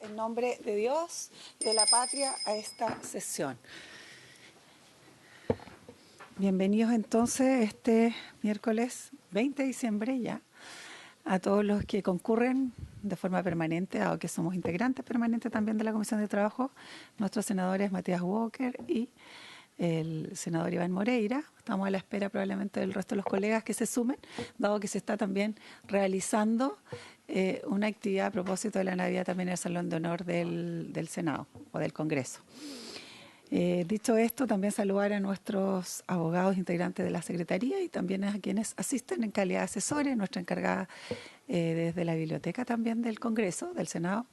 En nombre de Dios, de la patria, a esta sesión. Bienvenidos entonces este miércoles 20 de diciembre ya a todos los que concurren de forma permanente, dado que somos integrantes permanentes también de la Comisión de Trabajo, nuestros senadores Matías Walker y el senador Iván Moreira. Estamos a la espera probablemente del resto de los colegas que se sumen, dado que se está también realizando una actividad a propósito de la Navidad también en el Salón de Honor del Senado o del Congreso. Dicho esto, también saludar a nuestros abogados integrantes de la Secretaría y también a quienes asisten en calidad de asesores, nuestra encargada desde la biblioteca también del Congreso, del Senado,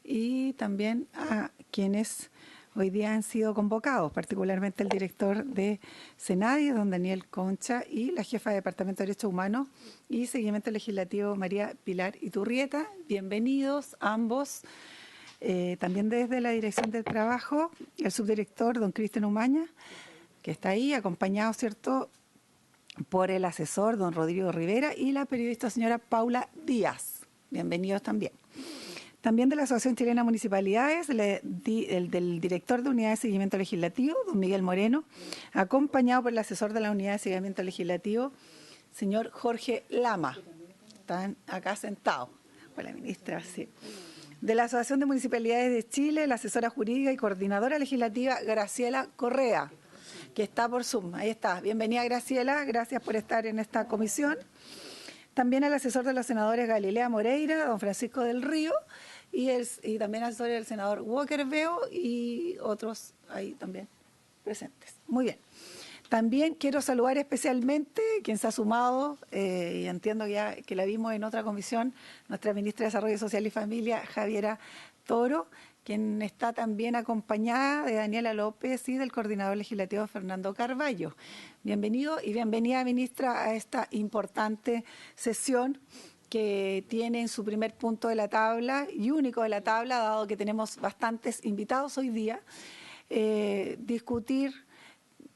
y también a quienes hoy día han sido convocados, particularmente el director de Senadi, don Daniel Concha, y la jefa de Departamento de Derechos Humanos y Seguimiento Legislativo, María Pilar Iturrieta. Bienvenidos ambos. También desde la Dirección del Trabajo, el subdirector, don Cristian Umaña, que está ahí, acompañado, ¿cierto?, por el asesor, don Rodrigo Rivera, y la periodista señora Paula Díaz. Bienvenidos también. También de la Asociación Chilena de Municipalidades, del director de Unidad de Seguimiento Legislativo, don Miguel Moreno, acompañado por el asesor de la Unidad de Seguimiento Legislativo, señor Jorge Lama. Están acá sentados, con la ministra, sí. De la Asociación de Municipalidades de Chile, la asesora jurídica y coordinadora legislativa Graciela Correa, que está por Zoom. Ahí está. Bienvenida, Graciela. Gracias por estar en esta comisión. También al asesor de los senadores Galilea Moreira, don Francisco del Río, y también asesor del senador Walker Veo y otros ahí también presentes. Muy bien. También quiero saludar especialmente quien se ha sumado, y entiendo ya que la vimos en otra comisión, nuestra ministra de Desarrollo Social y Familia, Javiera Toro, quien está también acompañada de Daniela López y del coordinador legislativo Fernando Carballo. Bienvenido y bienvenida, ministra, a esta importante sesión que tiene en su primer punto de la tabla y único de la tabla, dado que tenemos bastantes invitados hoy día, discutir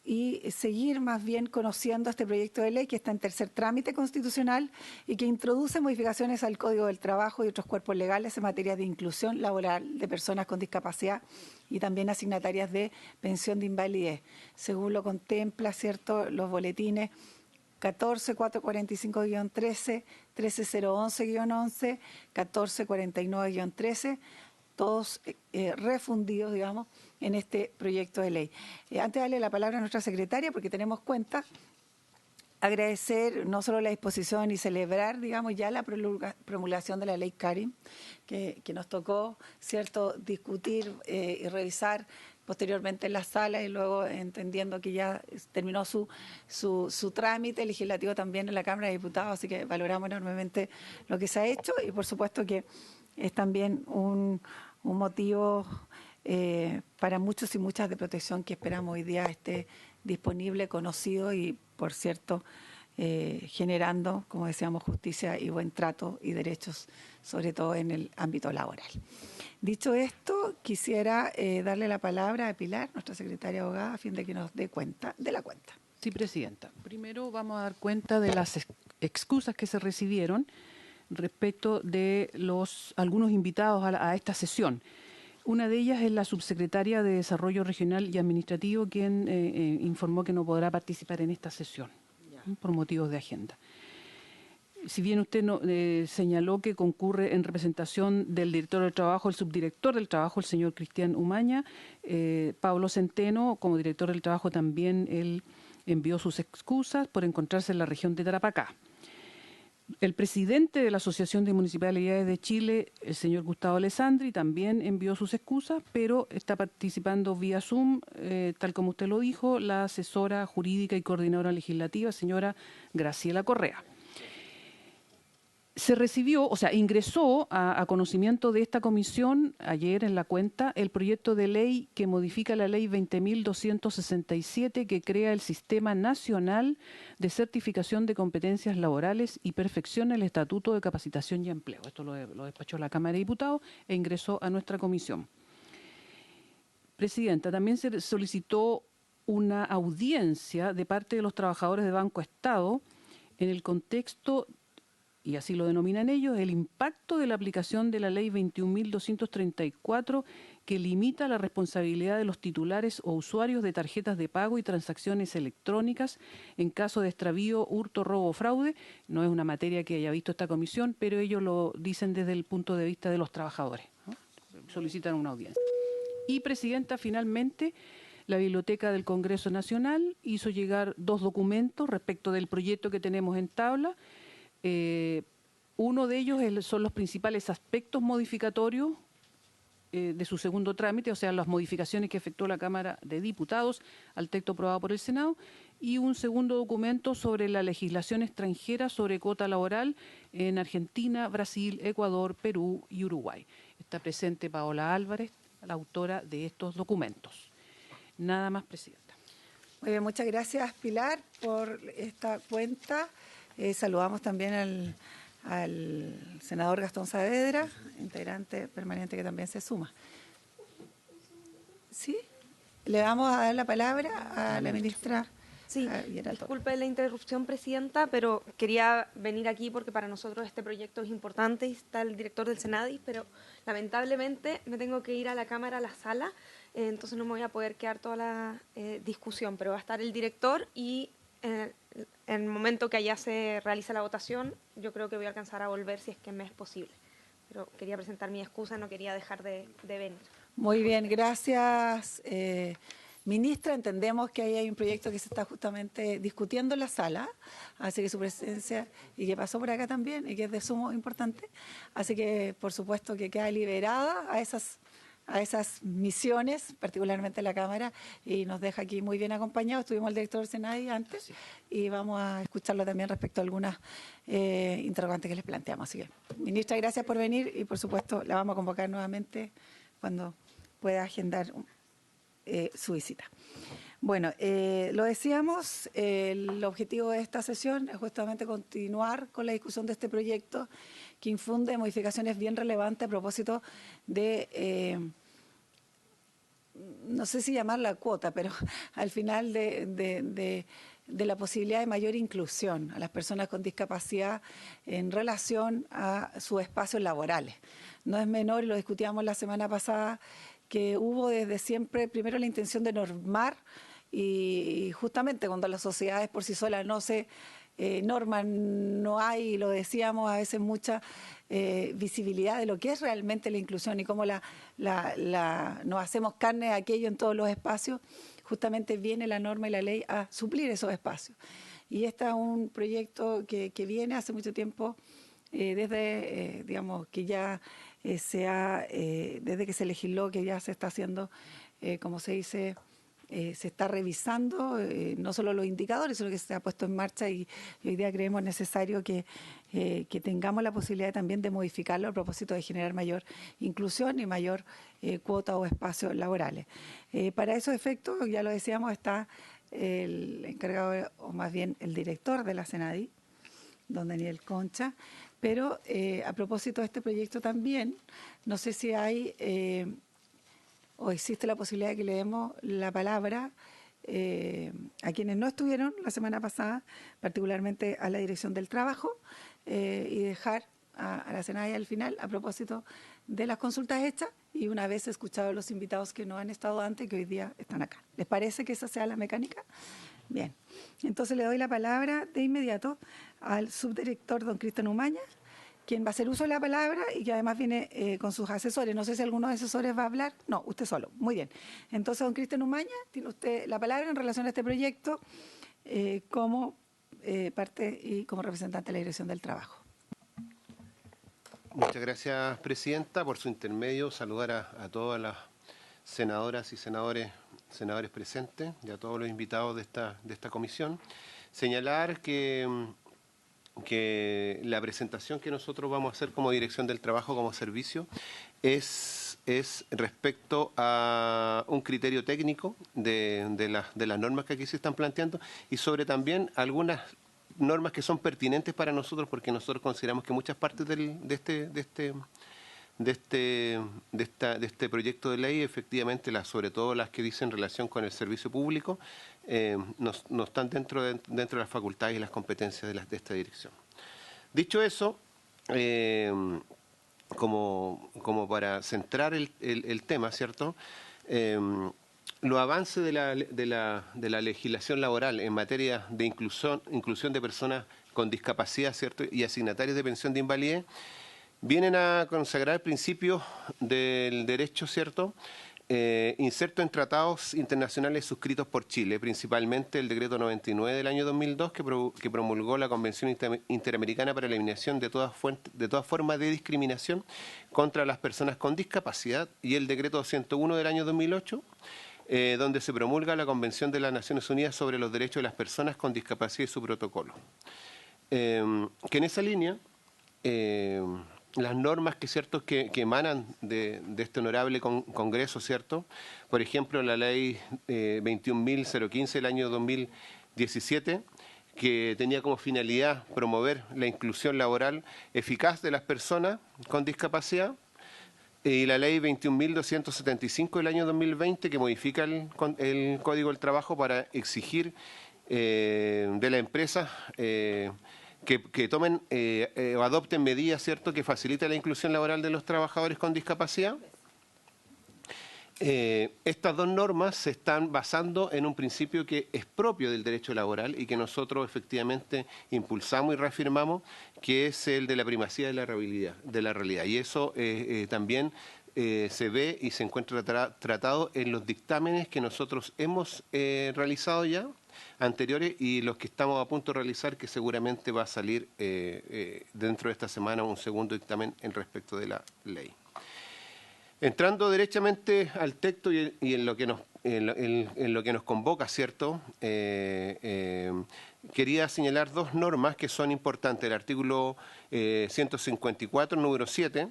y seguir más bien conociendo este proyecto de ley que está en tercer trámite constitucional y que introduce modificaciones al Código del Trabajo y otros cuerpos legales en materia de inclusión laboral de personas con discapacidad y también asignatarias de pensión de invalidez, según lo contempla, ¿cierto?, los boletines 14445-13, 13011-11, 1449-13, todos refundidos, digamos, en este proyecto de ley. Antes de darle la palabra a nuestra secretaria, porque tenemos cuenta, agradecer no solo la disposición y celebrar, digamos, ya la promulgación de la ley Karim, que nos tocó, ¿cierto?, discutir y revisar posteriormente en la sala y luego entendiendo que ya terminó su trámite legislativo también en la Cámara de Diputados, así que valoramos enormemente lo que se ha hecho y por supuesto que es también un motivo para muchos y muchas de protección que esperamos hoy día esté disponible, conocido y, por cierto, generando, como decíamos, justicia y buen trato y derechos, sobre todo en el ámbito laboral. Dicho esto, quisiera darle la palabra a Pilar, nuestra secretaria abogada, a fin de que nos dé cuenta de la cuenta. Sí, Presidenta. Primero vamos a dar cuenta de las excusas que se recibieron respecto de algunos invitados a esta sesión. Una de ellas es la subsecretaria de Desarrollo Regional y Administrativo, quien informó que no podrá participar en esta sesión por motivos de agenda. Si bien usted señaló que concurre en representación del director del trabajo, el subdirector del trabajo, el señor Cristian Umaña, Pablo Centeno, como director del trabajo, también él envió sus excusas por encontrarse en la región de Tarapacá. El presidente de la Asociación de Municipalidades de Chile, el señor Gustavo Alessandri, también envió sus excusas, pero está participando vía Zoom, tal como usted lo dijo, la asesora jurídica y coordinadora legislativa, señora Graciela Correa. Se recibió, ingresó a conocimiento de esta comisión ayer en la cuenta el proyecto de ley que modifica la ley 20.267 que crea el Sistema Nacional de Certificación de Competencias Laborales y perfecciona el Estatuto de Capacitación y Empleo. Esto lo despachó la Cámara de Diputados e ingresó a nuestra comisión. Presidenta, también se solicitó una audiencia de parte de los trabajadores de Banco Estado en el contexto y así lo denominan ellos, el impacto de la aplicación de la Ley 21.234 que limita la responsabilidad de los titulares o usuarios de tarjetas de pago y transacciones electrónicas en caso de extravío, hurto, robo o fraude. No es una materia que haya visto esta comisión, pero ellos lo dicen desde el punto de vista de los trabajadores, ¿no? Solicitan una audiencia. Y, Presidenta, finalmente, la Biblioteca del Congreso Nacional hizo llegar 2 documentos respecto del proyecto que tenemos en tabla. Uno de ellos son los principales aspectos modificatorios de su segundo trámite, o sea, las modificaciones que efectuó la Cámara de Diputados al texto aprobado por el Senado, y un segundo documento sobre la legislación extranjera sobre cuota laboral en Argentina, Brasil, Ecuador, Perú y Uruguay. Está presente Paola Álvarez, la autora de estos documentos. Nada más, Presidenta. Muy bien, muchas gracias, Pilar, por esta cuenta. Saludamos también al senador Gastón Saavedra, integrante permanente que también se suma. ¿Sí? Le vamos a dar la palabra a la ministra. Sí, disculpe la interrupción, Presidenta, pero quería venir aquí porque para nosotros este proyecto es importante y está el director del Senadis, pero lamentablemente me tengo que ir a la Cámara, a la sala, entonces no me voy a poder quedar toda la discusión, pero va a estar el director y en el momento que allá se realiza la votación, yo creo que voy a alcanzar a volver si es que me es posible. Pero quería presentar mi excusa, no quería dejar de venir. Muy bien, gracias, ministra. Entendemos que ahí hay un proyecto que se está justamente discutiendo en la sala, así que su presencia, y que pasó por acá también, y que es de sumo importante, así que por supuesto que queda liberada a esas misiones, particularmente la Cámara, y nos deja aquí muy bien acompañados. Tuvimos al director del Senado antes, sí, y vamos a escucharlo también respecto a algunas interrogantes que les planteamos. Así que, ministra, gracias por venir y por supuesto la vamos a convocar nuevamente cuando pueda agendar su visita. Bueno, lo decíamos, el objetivo de esta sesión es justamente continuar con la discusión de este proyecto que infunde modificaciones bien relevantes a propósito de, no sé si llamarla cuota, pero al final de la posibilidad de mayor inclusión a las personas con discapacidad en relación a sus espacios laborales. No es menor, y lo discutíamos la semana pasada, que hubo desde siempre, primero, la intención de normar, y justamente cuando las sociedades por sí solas no se norman, no hay, y lo decíamos, a veces mucha visibilidad de lo que es realmente la inclusión y cómo nos hacemos carne de aquello en todos los espacios. Justamente viene la norma y la ley a suplir esos espacios. Y este es un proyecto que viene hace mucho tiempo, desde, digamos, que ya desde que se legisló, que ya se está haciendo, como se dice, se está revisando no solo los indicadores, sino que se ha puesto en marcha y hoy día creemos necesario que tengamos la posibilidad también de modificarlo a propósito de generar mayor inclusión y mayor cuota o espacios laborales. Para esos efectos, ya lo decíamos, está el encargado, o más bien el director de la Senadi, don Daniel Concha, pero a propósito de este proyecto también, no sé si hay o existe la posibilidad de que le demos la palabra a quienes no estuvieron la semana pasada, particularmente a la Dirección del Trabajo, y dejar a la Senadi al final a propósito de las consultas hechas y una vez escuchado a los invitados que no han estado antes y que hoy día están acá. ¿Les parece que esa sea la mecánica? Bien, entonces le doy la palabra de inmediato al subdirector don Cristian Umaña, quien va a hacer uso de la palabra y que además viene con sus asesores. No sé si alguno de los asesores va a hablar. No, usted solo. Muy bien. Entonces, don Cristian Umaña, tiene usted la palabra en relación a este proyecto como parte y como representante de la Dirección del Trabajo. Muchas gracias, Presidenta. Por su intermedio, saludar a todas las senadoras y senadores presentes y a todos los invitados de esta comisión. Señalar que la presentación que nosotros vamos a hacer como Dirección del Trabajo, como servicio, es respecto a un criterio técnico de las normas que aquí se están planteando y sobre también algunas normas que son pertinentes para nosotros porque nosotros consideramos que muchas partes de este proyecto de ley, efectivamente, sobre todo las que dicen relación con el servicio público, no están dentro de las facultades y las competencias de esta dirección. Dicho eso, como para centrar el tema, ¿cierto? Los avances de la legislación laboral en materia de inclusión de personas con discapacidad, ¿cierto? Y asignatarios de pensión de invalidez vienen a consagrar principios del derecho, ¿cierto? Inserto en tratados internacionales suscritos por Chile, principalmente el Decreto 99 del año 2002, que promulgó la Convención Interamericana para la Eliminación de todas formas de discriminación contra las personas con discapacidad, y el Decreto 201 del año 2008, donde se promulga la Convención de las Naciones Unidas sobre los Derechos de las Personas con Discapacidad y su protocolo. Que en esa línea, las normas que emanan de este honorable Congreso, ¿cierto? Por ejemplo, la ley 21.015 del año 2017, que tenía como finalidad promover la inclusión laboral eficaz de las personas con discapacidad, y la ley 21.275 del año 2020, que modifica el Código del Trabajo para exigir de la empresa que tomen o adopten medidas, ¿cierto?, que faciliten la inclusión laboral de los trabajadores con discapacidad. Estas dos normas se están basando en un principio que es propio del derecho laboral y que nosotros efectivamente impulsamos y reafirmamos, que es el de la primacía de la realidad. Y eso también se ve y se encuentra tratado en los dictámenes que nosotros hemos realizado ya, anteriores, y los que estamos a punto de realizar, que seguramente va a salir dentro de esta semana un segundo dictamen en respecto de la ley. Entrando derechamente al texto y en lo que nos convoca, ¿cierto? Quería señalar dos normas que son importantes. El artículo 154, número 7,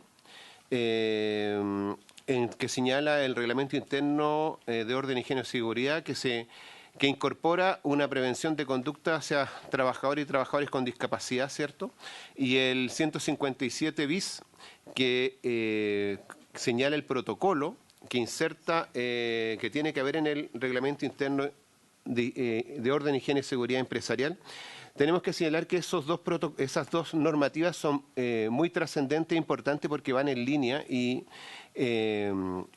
que señala el reglamento interno de orden, higiene y seguridad, que incorpora una prevención de conducta hacia trabajadores y trabajadores con discapacidad, ¿cierto? Y el 157 bis, que señala el protocolo que inserta, que tiene que haber en el reglamento interno de orden, higiene y seguridad empresarial. Tenemos que señalar que esas dos normativas son muy trascendentes e importantes, porque van en línea y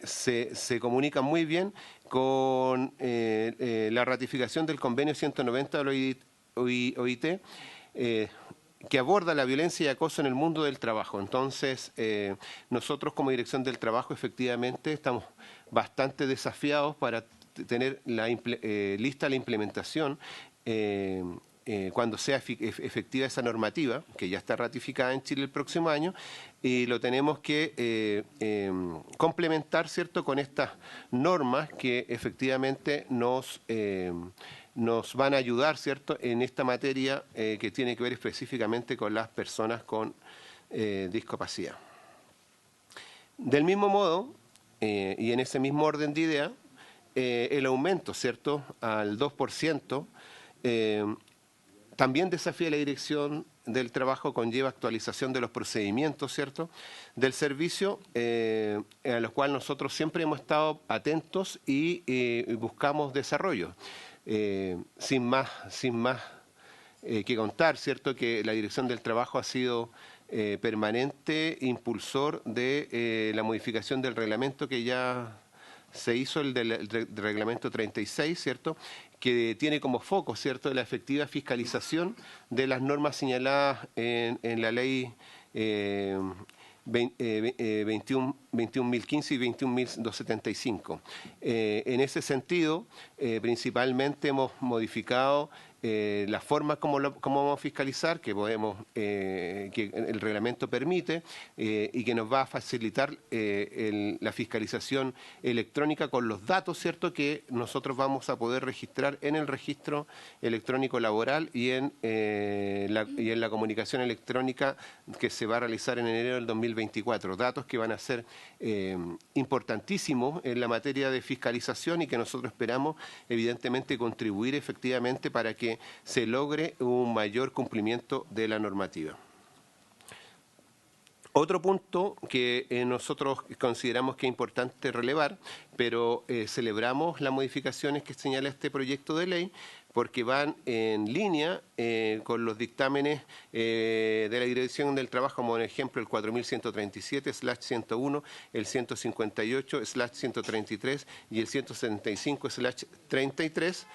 se comunican muy bien con la ratificación del convenio 190 de la OIT, que aborda la violencia y acoso en el mundo del trabajo. Entonces, nosotros como Dirección del Trabajo efectivamente estamos bastante desafiados para tener lista la implementación cuando sea efectiva esa normativa, que ya está ratificada en Chile el próximo año, y lo tenemos que complementar, ¿cierto?, con estas normas que efectivamente nos van a ayudar, ¿cierto?, en esta materia que tiene que ver específicamente con las personas con discapacidad. Del mismo modo, y en ese mismo orden de idea, el aumento, ¿cierto?, al 2%, también desafía la Dirección del Trabajo, conlleva actualización de los procedimientos, ¿cierto?, del servicio, a los cuales nosotros siempre hemos estado atentos y buscamos desarrollo. Sin más que contar, ¿cierto?, que la Dirección del Trabajo ha sido permanente impulsor de la modificación del reglamento que ya se hizo, el del reglamento 36, ¿cierto?, que tiene como foco, ¿cierto?, la efectiva fiscalización de las normas señaladas en la ley 21.015 y 21.275. En ese sentido, principalmente hemos modificado la forma como vamos a fiscalizar, que el reglamento permite, y que nos va a facilitar la fiscalización electrónica con los datos, ¿cierto?, que nosotros vamos a poder registrar en el registro electrónico laboral y en la comunicación electrónica que se va a realizar en enero del 2024. Datos que van a ser importantísimos en la materia de fiscalización y que nosotros esperamos, evidentemente, contribuir efectivamente para que se logre un mayor cumplimiento de la normativa. Otro punto que nosotros consideramos que es importante relevar, pero celebramos las modificaciones que señala este proyecto de ley, porque van en línea con los dictámenes de la Dirección del Trabajo, como por ejemplo el 4137/101, el 158/133 y el 175/33.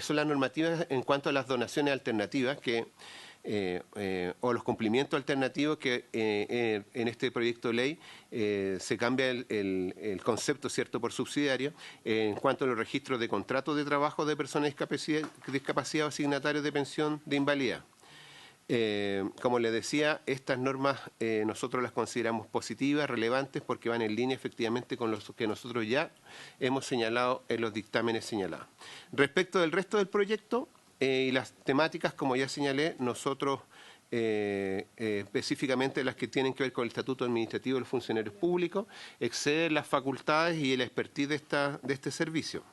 Son las normativas en cuanto a las donaciones alternativas o los cumplimientos alternativos que en este proyecto de ley se cambia el concepto, ¿cierto?, por subsidiario en cuanto a los registros de contratos de trabajo de personas discapacitadas o signatarios de pensión de invalidez. Como les decía, estas normas nosotros las consideramos positivas, relevantes, porque van en línea efectivamente con los que nosotros ya hemos señalado en los dictámenes señalados. Respecto del resto del proyecto y las temáticas, como ya señalé, nosotros específicamente las que tienen que ver con el Estatuto Administrativo de los Funcionarios Públicos, exceden las facultades y el expertise de este servicio.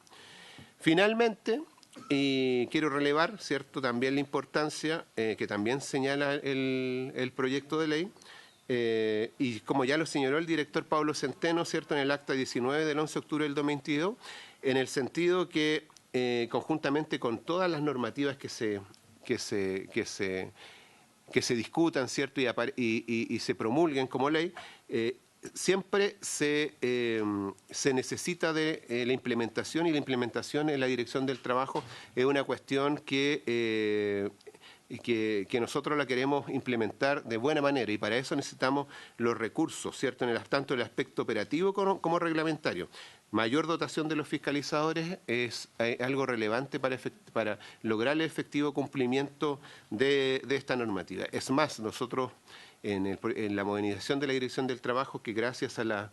Finalmente, y quiero relevar, ¿cierto?, también la importancia que también señala el proyecto de ley, y como ya lo señaló el director Pablo Centeno, ¿cierto?, en el acta 19 del 11 de octubre del 2022, en el sentido que conjuntamente con todas las normativas que se discutan, ¿cierto?, y se promulguen como ley, siempre se necesita de la implementación, y la implementación en la Dirección del Trabajo es una cuestión que nosotros la queremos implementar de buena manera, y para eso necesitamos los recursos, ¿cierto?, tanto en el aspecto operativo como reglamentario. Mayor dotación de los fiscalizadores es algo relevante para lograr el efectivo cumplimiento de esta normativa. Es más, nosotros en la modernización de la Dirección del Trabajo, que gracias a la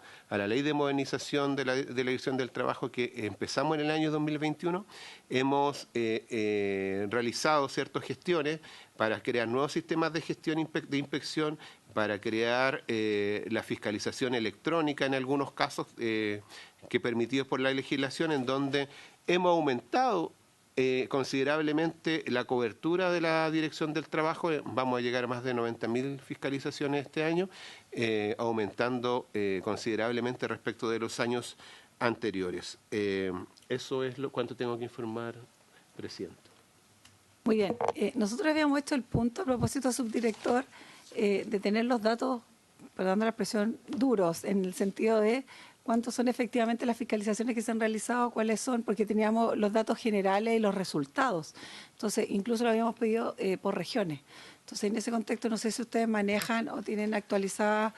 ley de modernización de la Dirección del Trabajo que empezamos en el año 2021, hemos realizado ciertas gestiones para crear nuevos sistemas de gestión de inspección, para crear la fiscalización electrónica en algunos casos que permitidos por la legislación, en donde hemos aumentado considerablemente la cobertura de la Dirección del Trabajo. Vamos a llegar a más de 90.000 fiscalizaciones este año, aumentando considerablemente respecto de los años anteriores. Eso es cuanto tengo que informar, Presidenta. Muy bien. Nosotros habíamos hecho el punto a propósito, subdirector, de tener los datos, perdón la expresión, duros, en el sentido de cuántos son efectivamente las fiscalizaciones que se han realizado, cuáles son, porque teníamos los datos generales y los resultados. Entonces, incluso lo habíamos pedido por regiones. Entonces, en ese contexto, no sé si ustedes manejan o tienen actualizadas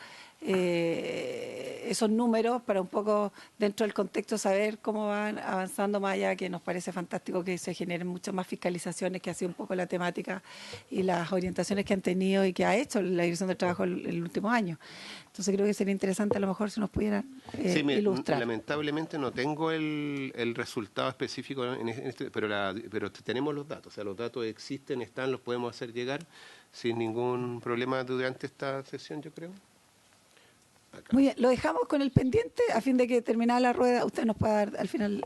esos números para un poco dentro del contexto saber cómo van avanzando, más allá que nos parece fantástico que se generen muchas más fiscalizaciones, que ha sido un poco la temática y las orientaciones que han tenido y que ha hecho la Dirección del Trabajo el último año. Entonces creo que sería interesante a lo mejor si nos pudieran ilustrar. Lamentablemente no tengo el resultado específico, pero tenemos los datos. O sea, los datos existen, están, los podemos hacer llegar sin ningún problema durante esta sesión, yo creo. Acá. Muy bien, lo dejamos con el pendiente a fin de que terminada la rueda usted nos pueda dar al final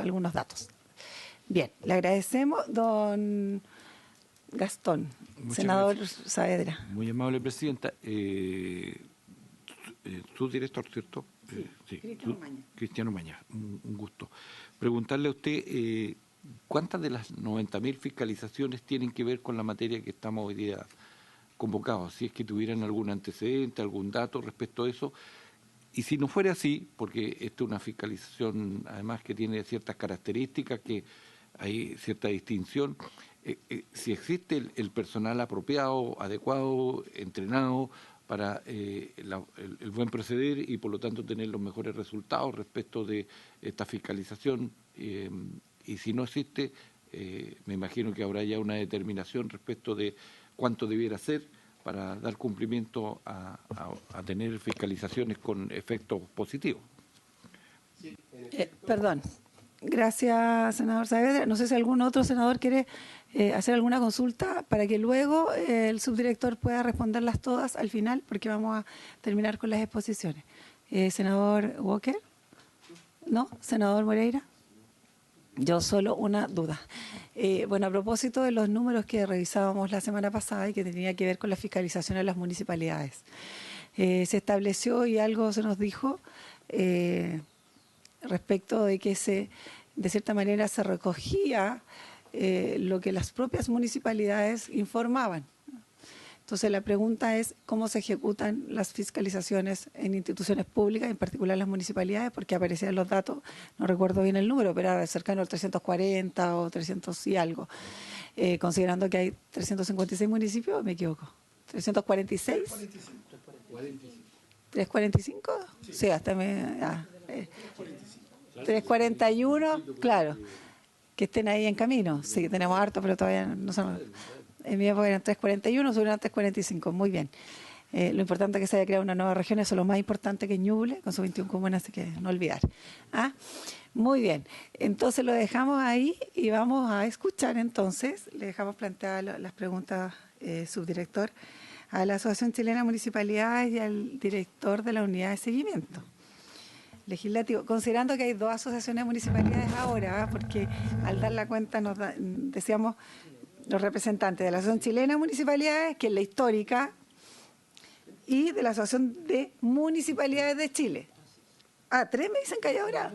algunos datos. Bien, le agradecemos, don Gastón. Muchas senador gracias. Saavedra. Muy amable, Presidenta. Su director, ¿cierto? Sí. Cristiano Maña. Cristiano Maña, un gusto. Preguntarle a usted, ¿cuántas de las 90.000 fiscalizaciones tienen que ver con la materia que estamos hoy día convocados? Si es que tuvieran algún antecedente, algún dato respecto a eso. Y si no fuera así, porque esta es una fiscalización además que tiene ciertas características, que hay cierta distinción, si existe el personal apropiado, adecuado, entrenado para el buen proceder y por lo tanto tener los mejores resultados respecto de esta fiscalización, y si no existe, me imagino que habrá ya una determinación respecto de cuánto debiera ser para dar cumplimiento a tener fiscalizaciones con efectos positivos. Perdón. Gracias, senador Saavedra. No sé si algún otro senador quiere hacer alguna consulta para que luego el subdirector pueda responderlas todas al final, porque vamos a terminar con las exposiciones. Senador Walker, ¿no? Senador Moreira. Yo solo una duda. Bueno, a propósito de los números que revisábamos la semana pasada y que tenía que ver con la fiscalización de las municipalidades, se estableció y algo se nos dijo respecto de que de cierta manera se recogía lo que las propias municipalidades informaban. Entonces la pregunta es cómo se ejecutan las fiscalizaciones en instituciones públicas, en particular las municipalidades, porque aparecían los datos, no recuerdo bien el número, pero era cercano al 340 o 300 y algo. Considerando que hay 356 municipios, ¿me equivoco? ¿346? 345. Sí, hasta 341, claro. Que estén ahí en camino. Sí, tenemos harto, pero todavía no son... En mi época eran 341, subieron a 345, muy bien. Lo importante es que se haya creado una nueva región, eso es lo más importante que Ñuble, con sus 21 comunas, así que no olvidar. Muy bien, entonces lo dejamos ahí y vamos a escuchar entonces, le dejamos planteadas las preguntas, subdirector, a la Asociación Chilena de Municipalidades y al director de la unidad de seguimiento legislativo, considerando que hay 2 asociaciones de municipalidades ahora, porque al dar la cuenta decíamos los representantes de la Asociación Chilena de Municipalidades, que es la histórica, y de la Asociación de Municipalidades de Chile. 3 me dicen que hay ahora.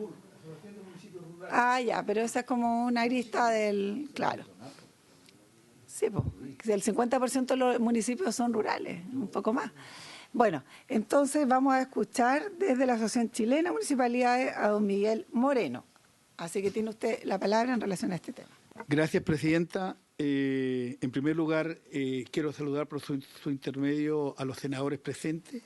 Ya, pero esa es como una arista del... Claro. Sí, pues, el 50% de los municipios son rurales, un poco más. Bueno, entonces vamos a escuchar desde la Asociación Chilena de Municipalidades a don Miguel Moreno. Así que tiene usted la palabra en relación a este tema. Gracias, presidenta. En primer lugar, quiero saludar por su intermedio a los senadores presentes.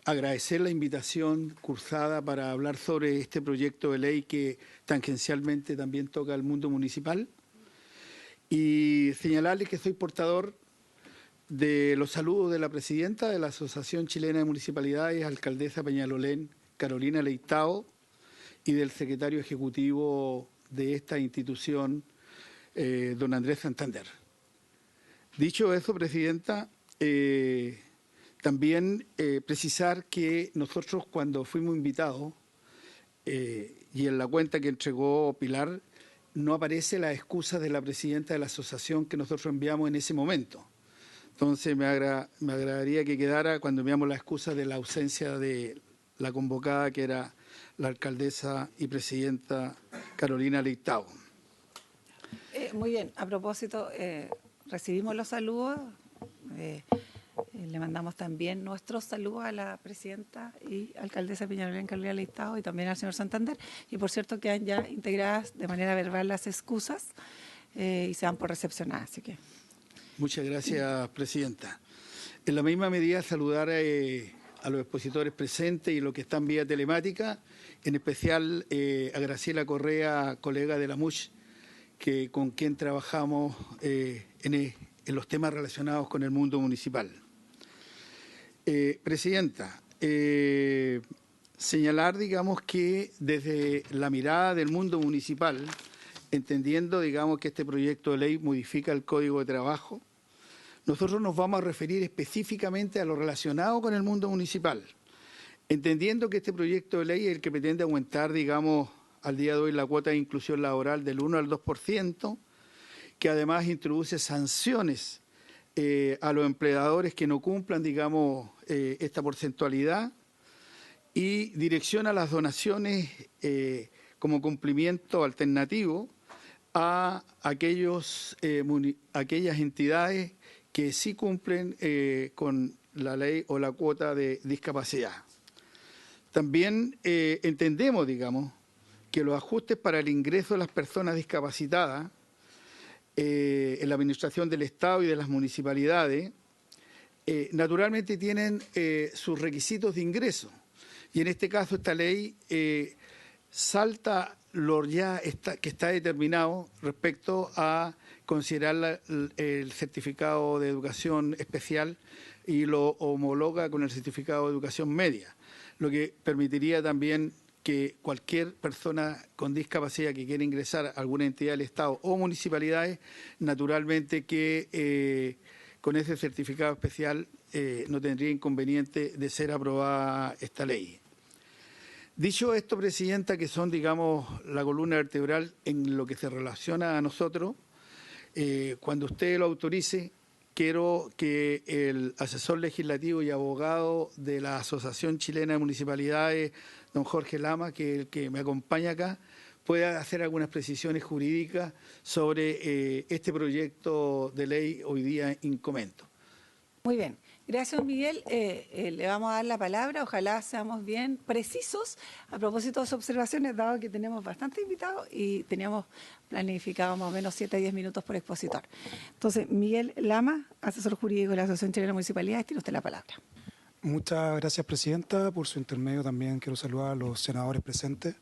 Agradecer la invitación cursada para hablar sobre este proyecto de ley que tangencialmente también toca al mundo municipal. Y señalarles que soy portador de los saludos de la presidenta de la Asociación Chilena de Municipalidades, alcaldesa Peñalolén, Carolina Leitao, y del secretario ejecutivo de esta institución, don Andrés Santander. Dicho eso, presidenta, también precisar que nosotros cuando fuimos invitados, y en la cuenta que entregó Pilar, no aparece la excusa de la presidenta de la asociación que nosotros enviamos en ese momento. Entonces me agradaría que quedara cuando enviamos la excusa de la ausencia de la convocada, que era la alcaldesa y presidenta Carolina Leitao. Muy bien, a propósito, recibimos los saludos, le mandamos también nuestros saludos a la presidenta y alcaldesa Peñalolén, Carolina Leitao, y también al señor Santander, y por cierto quedan ya integradas de manera verbal las excusas y se dan por recepcionadas, así que... Muchas gracias, presidenta. En la misma medida, saludar a los expositores presentes y los que están vía telemática, en especial a Graciela Correa, colega de la MUCH, con quien trabajamos en los temas relacionados con el mundo municipal. Presidenta, señalar, digamos, que desde la mirada del mundo municipal, entendiendo, digamos, que este proyecto de ley modifica el Código de Trabajo, nosotros nos vamos a referir específicamente a lo relacionado con el mundo municipal, entendiendo que este proyecto de ley es el que pretende aumentar, digamos, al día de hoy la cuota de inclusión laboral del 1 al 2%, que además introduce sanciones a los empleadores que no cumplan, digamos, esta porcentualidad, y direcciona las donaciones como cumplimiento alternativo a aquellas entidades que sí cumplen con la ley o la cuota de discapacidad. También entendemos, digamos, que los ajustes para el ingreso de las personas discapacitadas en la administración del Estado y de las municipalidades naturalmente tienen sus requisitos de ingreso. Y en este caso esta ley salta lo ya que está determinado respecto a considerar el certificado de educación especial y lo homologa con el certificado de educación media, lo que permitiría también que cualquier persona con discapacidad que quiera ingresar a alguna entidad del Estado o municipalidades, naturalmente que con ese certificado especial no tendría inconveniente de ser aprobada esta ley. Dicho esto, presidenta, que son, digamos, la columna vertebral en lo que se relaciona a nosotros, cuando usted lo autorice, quiero que el asesor legislativo y abogado de la Asociación Chilena de Municipalidades, don Jorge Lama, que el que me acompaña acá, pueda hacer algunas precisiones jurídicas sobre este proyecto de ley hoy día en comento. Muy bien. Gracias, Miguel. Le vamos a dar la palabra. Ojalá seamos bien precisos a propósito de sus observaciones, dado que tenemos bastantes invitados y teníamos planificado más o menos 7 a 10 minutos por expositor. Entonces, Miguel Lama, asesor jurídico de la Asociación Chilena de Municipalidades, tiene usted la palabra. Muchas gracias, Presidenta. Por su intermedio también quiero saludar a los senadores presentes,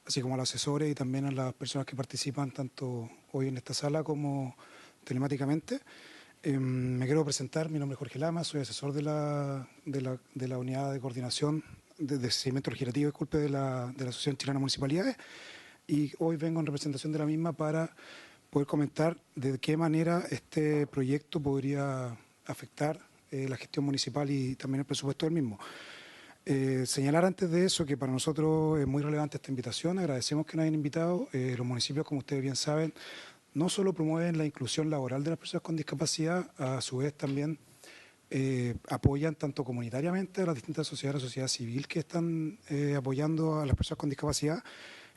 así como a los asesores y también a las personas que participan tanto hoy en esta sala como telemáticamente. Me quiero presentar, mi nombre es Jorge Lama, soy asesor de la unidad de coordinación de seguimiento legislativo, de la Asociación Chilena de Municipalidades, y hoy vengo en representación de la misma para poder comentar de qué manera este proyecto podría afectar la gestión municipal y también el presupuesto del mismo. Señalar antes de eso que para nosotros es muy relevante esta invitación, agradecemos que nos hayan invitado. Los municipios, como ustedes bien saben, no solo promueven la inclusión laboral de las personas con discapacidad, a su vez también apoyan tanto comunitariamente a las distintas sociedades, la sociedad civil que están apoyando a las personas con discapacidad,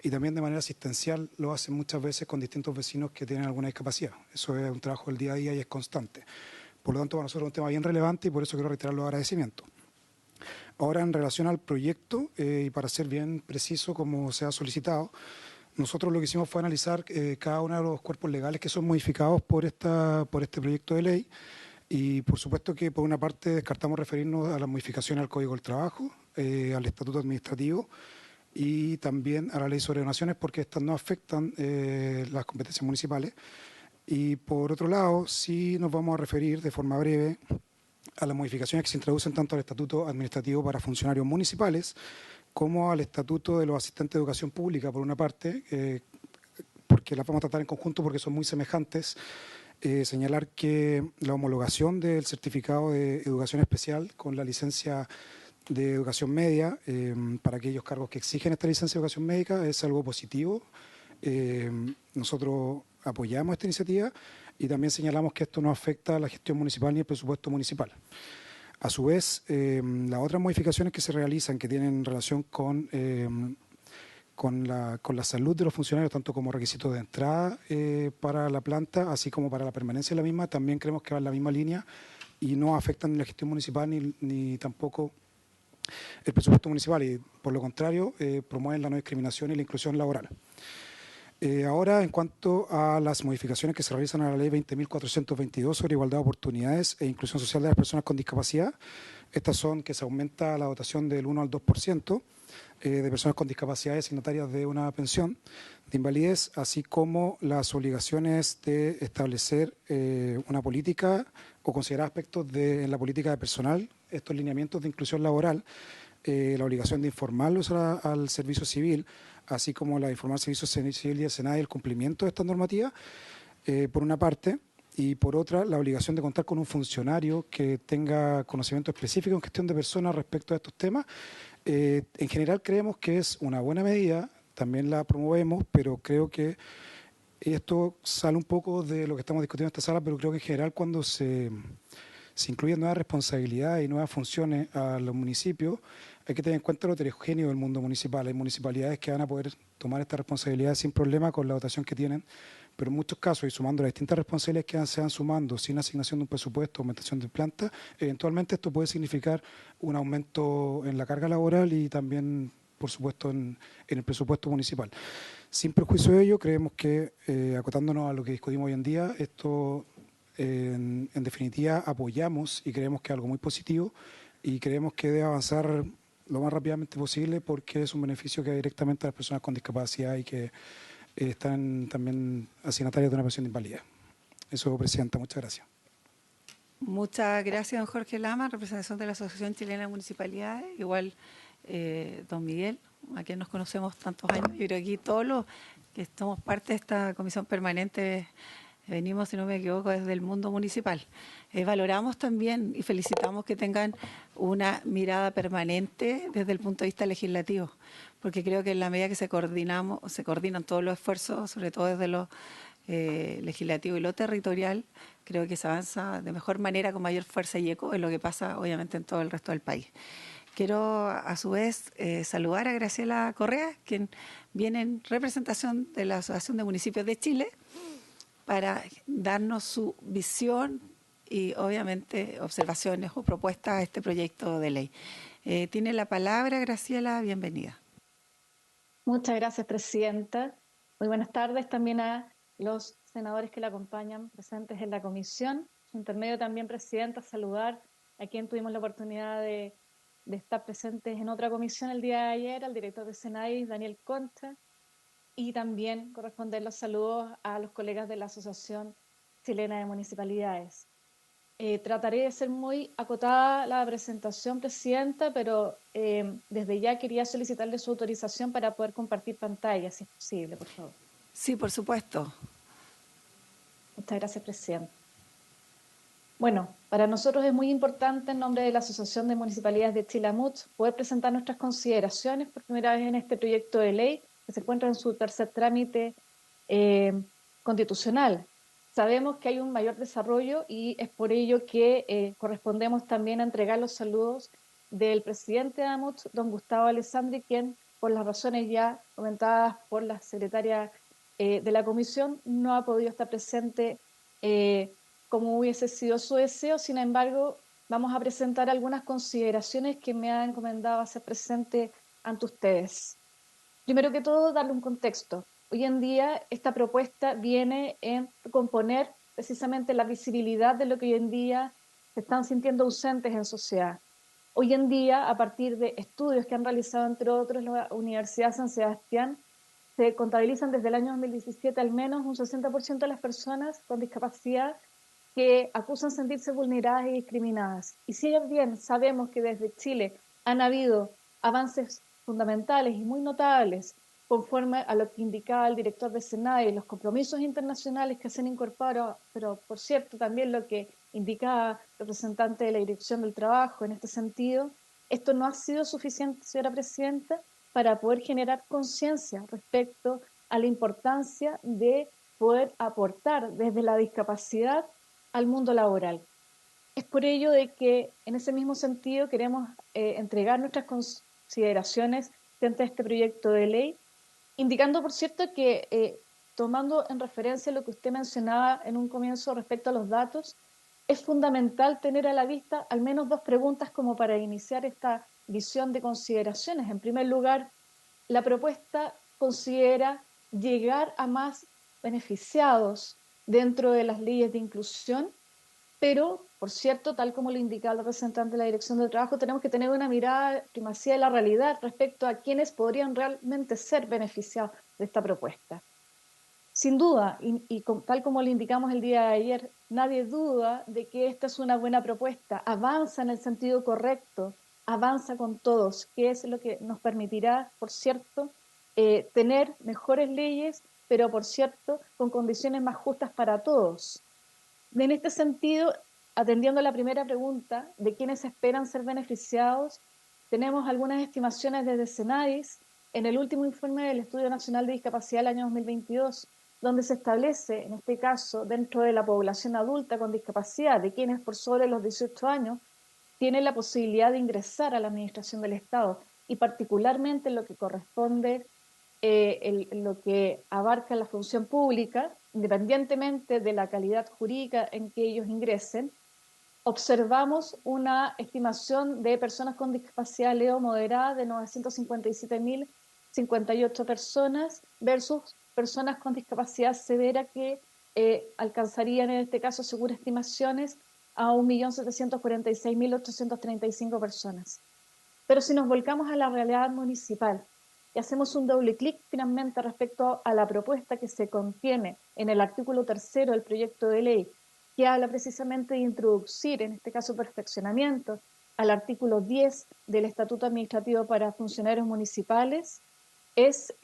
y también de manera asistencial lo hacen muchas veces con distintos vecinos que tienen alguna discapacidad. Eso es un trabajo del día a día y es constante. Por lo tanto, para nosotros es un tema bien relevante y por eso quiero reiterar los agradecimientos. Ahora, en relación al proyecto, y para ser bien preciso como se ha solicitado, nosotros lo que hicimos fue analizar cada uno de los cuerpos legales que son modificados por este proyecto de ley, y por supuesto que por una parte descartamos referirnos a las modificaciones al Código del Trabajo, al Estatuto Administrativo y también a la Ley sobre Donaciones, porque estas no afectan las competencias municipales. Y por otro lado, sí nos vamos a referir de forma breve a las modificaciones que se introducen tanto al Estatuto Administrativo para funcionarios municipales como al Estatuto de los Asistentes de Educación Pública, por una parte, porque las vamos a tratar en conjunto porque son muy semejantes. Señalar que la homologación del certificado de educación especial con la licencia de educación media, para aquellos cargos que exigen esta licencia de educación médica, es algo positivo. Nosotros apoyamos esta iniciativa y también señalamos que esto no afecta a la gestión municipal ni el presupuesto municipal. A su vez, las otras modificaciones que se realizan que tienen relación con la salud de los funcionarios, tanto como requisito de entrada para la planta, así como para la permanencia de la misma, también creemos que van en la misma línea y no afectan ni la gestión municipal ni tampoco el presupuesto municipal, y por lo contrario promueven la no discriminación y la inclusión laboral. Ahora, en cuanto a las modificaciones que se realizan a la Ley 20.422 sobre igualdad de oportunidades e inclusión social de las personas con discapacidad, estas son que se aumenta la dotación del 1 al 2% de personas con discapacidades signatarias de una pensión de invalidez, así como las obligaciones de establecer una política o considerar aspectos en la política de personal, estos lineamientos de inclusión laboral, la obligación de informarlos al servicio civil, así como la de informar al servicio civil y al SENADI el cumplimiento de estas normativas, por una parte, y por otra, la obligación de contar con un funcionario que tenga conocimiento específico en gestión de personas respecto a estos temas. En general creemos que es una buena medida, también la promovemos, pero creo que esto sale un poco de lo que estamos discutiendo en esta sala, pero creo que en general cuando se incluyen nuevas responsabilidades y nuevas funciones a los municipios, hay que tener en cuenta lo heterogéneo del mundo municipal. Hay municipalidades que van a poder tomar estas responsabilidades sin problema con la dotación que tienen, pero en muchos casos, y sumando las distintas responsabilidades que se van sumando sin asignación de un presupuesto, aumentación de planta, eventualmente esto puede significar un aumento en la carga laboral y también, por supuesto, en el presupuesto municipal. Sin perjuicio de ello, creemos que, acotándonos a lo que discutimos hoy en día, esto en definitiva apoyamos y creemos que es algo muy positivo y creemos que debe avanzar lo más rápidamente posible porque es un beneficio que va directamente a las personas con discapacidad y que están también asignatarias de una pensión de invalidez. Eso, Presidenta, muchas gracias. Muchas gracias, don Jorge Lama, representación de la Asociación Chilena de Municipalidades. Igual, don Miguel, a quien nos conocemos tantos años. Yo creo que aquí todos los que somos parte de esta comisión permanente venimos, si no me equivoco, desde el mundo municipal. Valoramos también y felicitamos que tengan una mirada permanente desde el punto de vista legislativo, porque creo que en la medida que se coordinan todos los esfuerzos, sobre todo desde los legislativo y lo territorial, creo que se avanza de mejor manera, con mayor fuerza y eco, en lo que pasa obviamente en todo el resto del país. Quiero a su vez saludar a Graciela Correa, quien viene en representación de la Asociación de Municipios de Chile para darnos su visión y obviamente observaciones o propuestas a este proyecto de ley. Tiene la palabra Graciela, bienvenida. Muchas gracias, presidenta. Muy buenas tardes también a los senadores que la acompañan presentes en la comisión. Su intermedio también, presidenta, saludar a quien tuvimos la oportunidad de estar presentes en otra comisión el día de ayer, al director de Senadis, Daniel Concha, y también corresponder los saludos a los colegas de la Asociación Chilena de Municipalidades. Trataré de ser muy acotada la presentación, presidenta, pero desde ya quería solicitarle su autorización para poder compartir pantalla, si es posible, por favor. Sí, por supuesto. Muchas gracias, presidenta. Bueno, para nosotros es muy importante, en nombre de la Asociación de Municipalidades de Chile AMUCH, poder presentar nuestras consideraciones por primera vez en este proyecto de ley que se encuentra en su tercer trámite constitucional. Sabemos que hay un mayor desarrollo y es por ello que correspondemos también a entregar los saludos del presidente de AMUCH, don Gustavo Alessandri, quien, por las razones ya comentadas por la secretaria de la comisión, no ha podido estar presente como hubiese sido su deseo. Sin embargo, vamos a presentar algunas consideraciones que me han encomendado hacer presente ante ustedes. Primero que todo, darle un contexto. Hoy en día esta propuesta viene en componer precisamente la visibilidad de lo que hoy en día se están sintiendo ausentes en sociedad. Hoy en día, a partir de estudios que han realizado, entre otros, la Universidad San Sebastián, se contabilizan desde el año 2017 al menos un 60% de las personas con discapacidad que acusan sentirse vulneradas y discriminadas. Y si bien sabemos que desde Chile han habido avances fundamentales y muy notables conforme a lo que indicaba el director de SENADI y los compromisos internacionales que se han incorporado, pero por cierto también lo que indicaba el representante de la Dirección del Trabajo en este sentido, esto no ha sido suficiente, señora presidenta, para poder generar conciencia respecto a la importancia de poder aportar desde la discapacidad al mundo laboral. Es por ello de que en ese mismo sentido queremos entregar nuestras consideraciones frente a este proyecto de ley, indicando, por cierto, que tomando en referencia lo que usted mencionaba en un comienzo respecto a los datos, es fundamental tener a la vista al menos dos preguntas como para iniciar esta visión de consideraciones. En primer lugar, la propuesta considera llegar a más beneficiados dentro de las leyes de inclusión, pero, por cierto, tal como lo indicaba el representante de la Dirección del Trabajo, tenemos que tener una mirada primacía de la realidad respecto a quienes podrían realmente ser beneficiados de esta propuesta. Sin duda, tal como lo indicamos el día de ayer, nadie duda de que esta es una buena propuesta, avanza en el sentido correcto, avanza con todos, que es lo que nos permitirá, por cierto, tener mejores leyes, pero, por cierto, con condiciones más justas para todos. En este sentido, atendiendo a la primera pregunta de quiénes esperan ser beneficiados, tenemos algunas estimaciones desde Senadis en el último informe del Estudio Nacional de Discapacidad del año 2022, donde se establece, en este caso, dentro de la población adulta con discapacidad, de quienes por sobre los 18 años tienen la posibilidad de ingresar a la administración del Estado, y particularmente en lo que corresponde, lo que abarca la función pública, independientemente de la calidad jurídica en que ellos ingresen, observamos una estimación de personas con discapacidad leve o moderada de 957.058 personas versus personas con discapacidad severa que alcanzarían en este caso, según estimaciones, a 1.746.835 personas. Pero si nos volcamos a la realidad municipal y hacemos un doble clic finalmente respecto a la propuesta que se contiene en el artículo 3 del proyecto de ley, que habla precisamente de introducir, en este caso perfeccionamiento, al artículo 10 del Estatuto Administrativo para Funcionarios Municipales, es,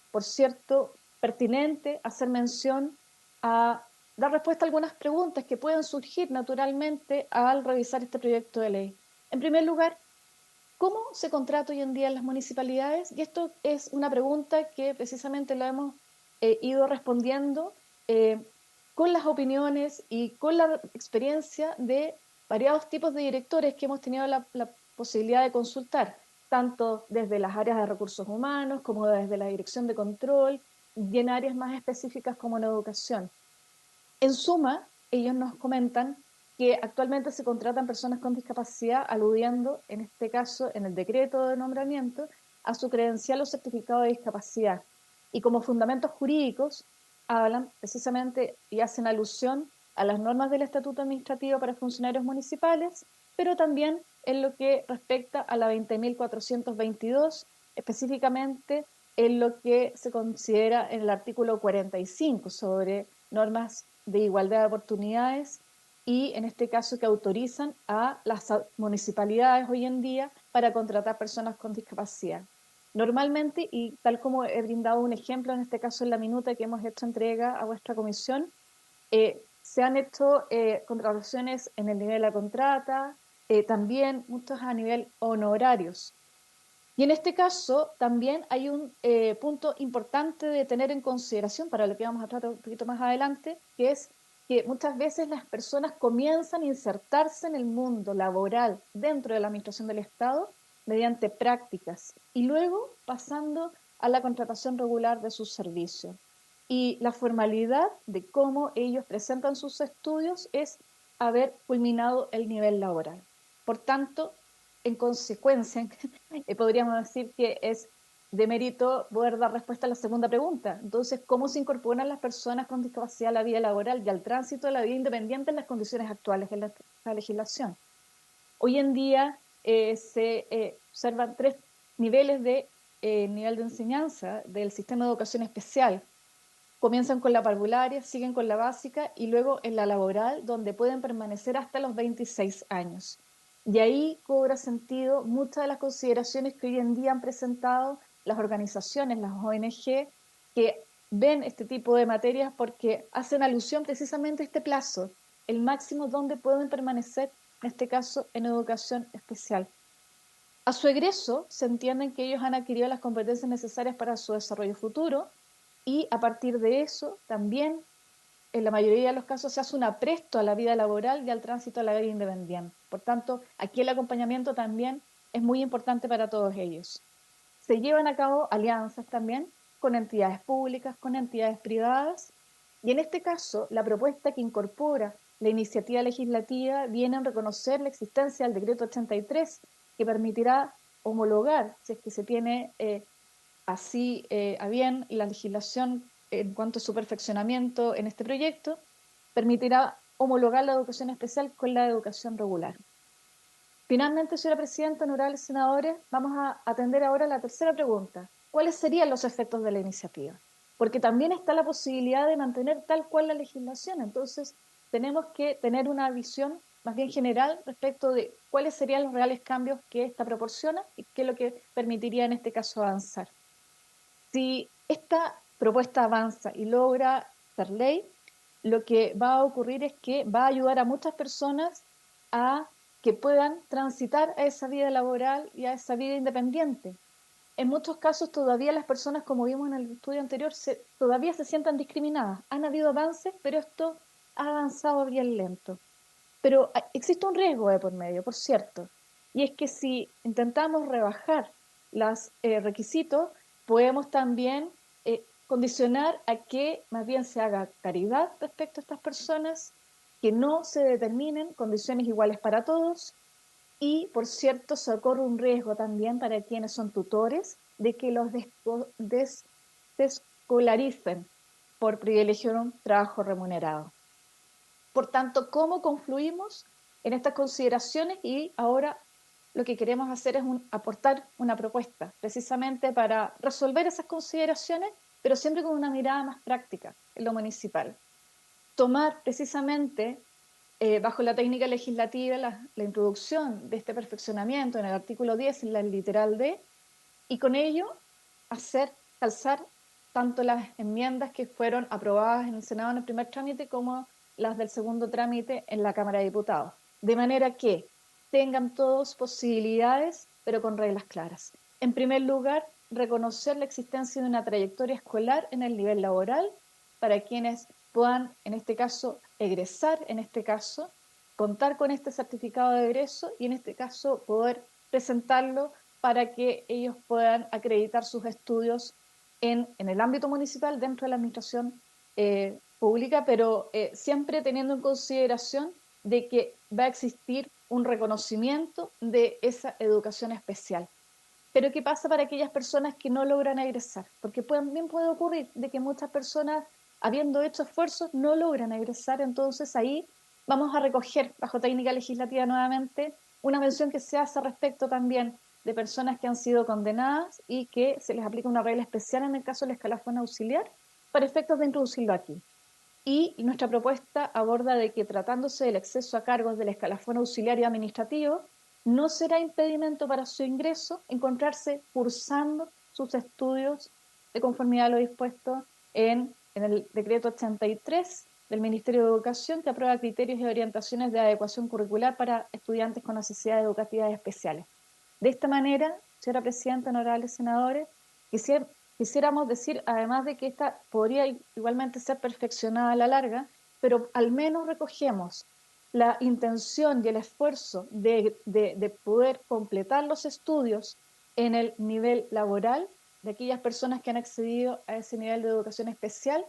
por cierto, pertinente hacer mención a dar respuesta a algunas preguntas que pueden surgir naturalmente al revisar este proyecto de ley. En primer lugar, ¿cómo se contrata hoy en día en las municipalidades? Y esto es una pregunta que precisamente lo hemos ido respondiendo con las opiniones y con la experiencia de variados tipos de directores que hemos tenido la posibilidad de consultar, tanto desde las áreas de recursos humanos como desde la dirección de control y en áreas más específicas como en educación. En suma, ellos nos comentan que actualmente se contratan personas con discapacidad aludiendo, en este caso, en el decreto de nombramiento, a su credencial o certificado de discapacidad. Y como fundamentos jurídicos hablan precisamente y hacen alusión a las normas del Estatuto Administrativo para Funcionarios Municipales, pero también en lo que respecta a la 20.422, específicamente en lo que se considera en el artículo 45 sobre normas de igualdad de oportunidades y en este caso que autorizan a las municipalidades hoy en día para contratar personas con discapacidad. Normalmente, y tal como he brindado un ejemplo en este caso en la minuta que hemos hecho entrega a vuestra comisión, se han hecho contrataciones en el nivel de la contrata, también muchos a nivel honorarios. Y en este caso también hay un punto importante de tener en consideración para lo que vamos a tratar un poquito más adelante, que es que muchas veces las personas comienzan a insertarse en el mundo laboral dentro de la administración del Estado mediante prácticas y luego pasando a la contratación regular de sus servicios. Y la formalidad de cómo ellos presentan sus estudios es haber culminado el nivel laboral. Por tanto, en consecuencia, podríamos decir que es de mérito poder dar respuesta a la segunda pregunta. Entonces, ¿cómo se incorporan las personas con discapacidad a la vida laboral y al tránsito de la vida independiente en las condiciones actuales de la legislación? Hoy en día se observan 3 niveles de nivel de enseñanza del sistema de educación especial. Comienzan con la parvularia, siguen con la básica y luego en la laboral, donde pueden permanecer hasta los 26 años. Y ahí cobra sentido muchas de las consideraciones que hoy en día han presentado las organizaciones, las ONG, que ven este tipo de materias porque hacen alusión precisamente a este plazo, el máximo donde pueden permanecer, en este caso, en educación especial. A su egreso, se entienden que ellos han adquirido las competencias necesarias para su desarrollo futuro y a partir de eso también en la mayoría de los casos se hace un apresto a la vida laboral y al tránsito a la vida independiente. Por tanto, aquí el acompañamiento también es muy importante para todos ellos. Se llevan a cabo alianzas también con entidades públicas, con entidades privadas, y en este caso la propuesta que incorpora la iniciativa legislativa viene a reconocer la existencia del decreto 83, que permitirá homologar, si es que se tiene así a bien la legislación en cuanto a su perfeccionamiento en este proyecto, permitirá homologar la educación especial con la educación regular. Finalmente, señora Presidenta, honorables senadores, vamos a atender ahora la tercera pregunta. ¿Cuáles serían los efectos de la iniciativa? Porque también está la posibilidad de mantener tal cual la legislación. Entonces, tenemos que tener una visión más bien general respecto de cuáles serían los reales cambios que esta proporciona y qué es lo que permitiría en este caso avanzar. Si esta propuesta avanza y logra ser ley, lo que va a ocurrir es que va a ayudar a muchas personas a que puedan transitar a esa vida laboral y a esa vida independiente. En muchos casos todavía las personas, como vimos en el estudio anterior, todavía se sientan discriminadas. Han habido avances, pero esto ha avanzado bien lento. Pero existe un riesgo de por medio, por cierto, y es que si intentamos rebajar los requisitos, podemos también condicionar a que más bien se haga caridad respecto a estas personas, que no se determinen condiciones iguales para todos y, por cierto, se corre un riesgo también para quienes son tutores de que los desescolaricen por privilegiar un trabajo remunerado. Por tanto, ¿cómo confluimos en estas consideraciones? Y ahora lo que queremos hacer es aportar una propuesta precisamente para resolver esas consideraciones, pero siempre con una mirada más práctica en lo municipal. Tomar precisamente bajo la técnica legislativa la introducción de este perfeccionamiento en el artículo 10, en la literal D, y con ello hacer calzar tanto las enmiendas que fueron aprobadas en el Senado en el primer trámite como las del segundo trámite en la Cámara de Diputados, de manera que tengan todos posibilidades, pero con reglas claras. En primer lugar, reconocer la existencia de una trayectoria escolar en el nivel laboral para quienes puedan, en este caso, egresar, en este caso, contar con este certificado de egreso y en este caso poder presentarlo para que ellos puedan acreditar sus estudios en el ámbito municipal, dentro de la administración pública, pero siempre teniendo en consideración de que va a existir un reconocimiento de esa educación especial. Pero ¿qué pasa para aquellas personas que no logran egresar? Porque también puede ocurrir de que muchas personas, habiendo hecho esfuerzos, no logran egresar. Entonces ahí vamos a recoger, bajo técnica legislativa nuevamente, una mención que se hace respecto también de personas que han sido condenadas y que se les aplica una regla especial en el caso del escalafón auxiliar para efectos de introducirlo aquí. Y nuestra propuesta aborda de que, tratándose del acceso a cargos del escalafón auxiliar y administrativo, no será impedimento para su ingreso encontrarse cursando sus estudios de conformidad a lo dispuesto en el decreto 83 del Ministerio de Educación, que aprueba criterios y orientaciones de adecuación curricular para estudiantes con necesidades educativas especiales. De esta manera, señora Presidenta, honorables senadores, quisiéramos decir, además de que esta podría igualmente ser perfeccionada a la larga, pero al menos recogemos la intención y el esfuerzo de poder completar los estudios en el nivel laboral de aquellas personas que han accedido a ese nivel de educación especial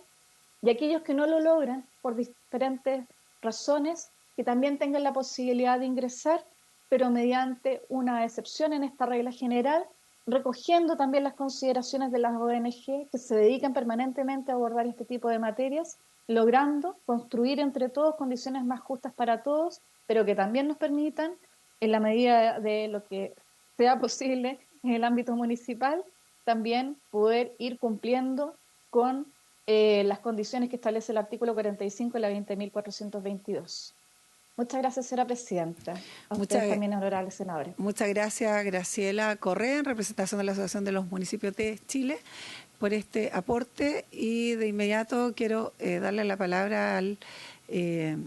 y aquellos que no lo logran por diferentes razones, que también tengan la posibilidad de ingresar, pero mediante una excepción en esta regla general, recogiendo también las consideraciones de las ONG que se dedican permanentemente a abordar este tipo de materias, logrando construir entre todos condiciones más justas para todos, pero que también nos permitan, en la medida de lo que sea posible en el ámbito municipal, también poder ir cumpliendo con las condiciones que establece el artículo 45 de la 20.422. Muchas gracias, señora Presidenta. A ustedes también, honorables senadores. Muchas gracias, Graciela Correa, en representación de la Asociación de los Municipios de Chile, por este aporte. Y de inmediato quiero darle la palabra al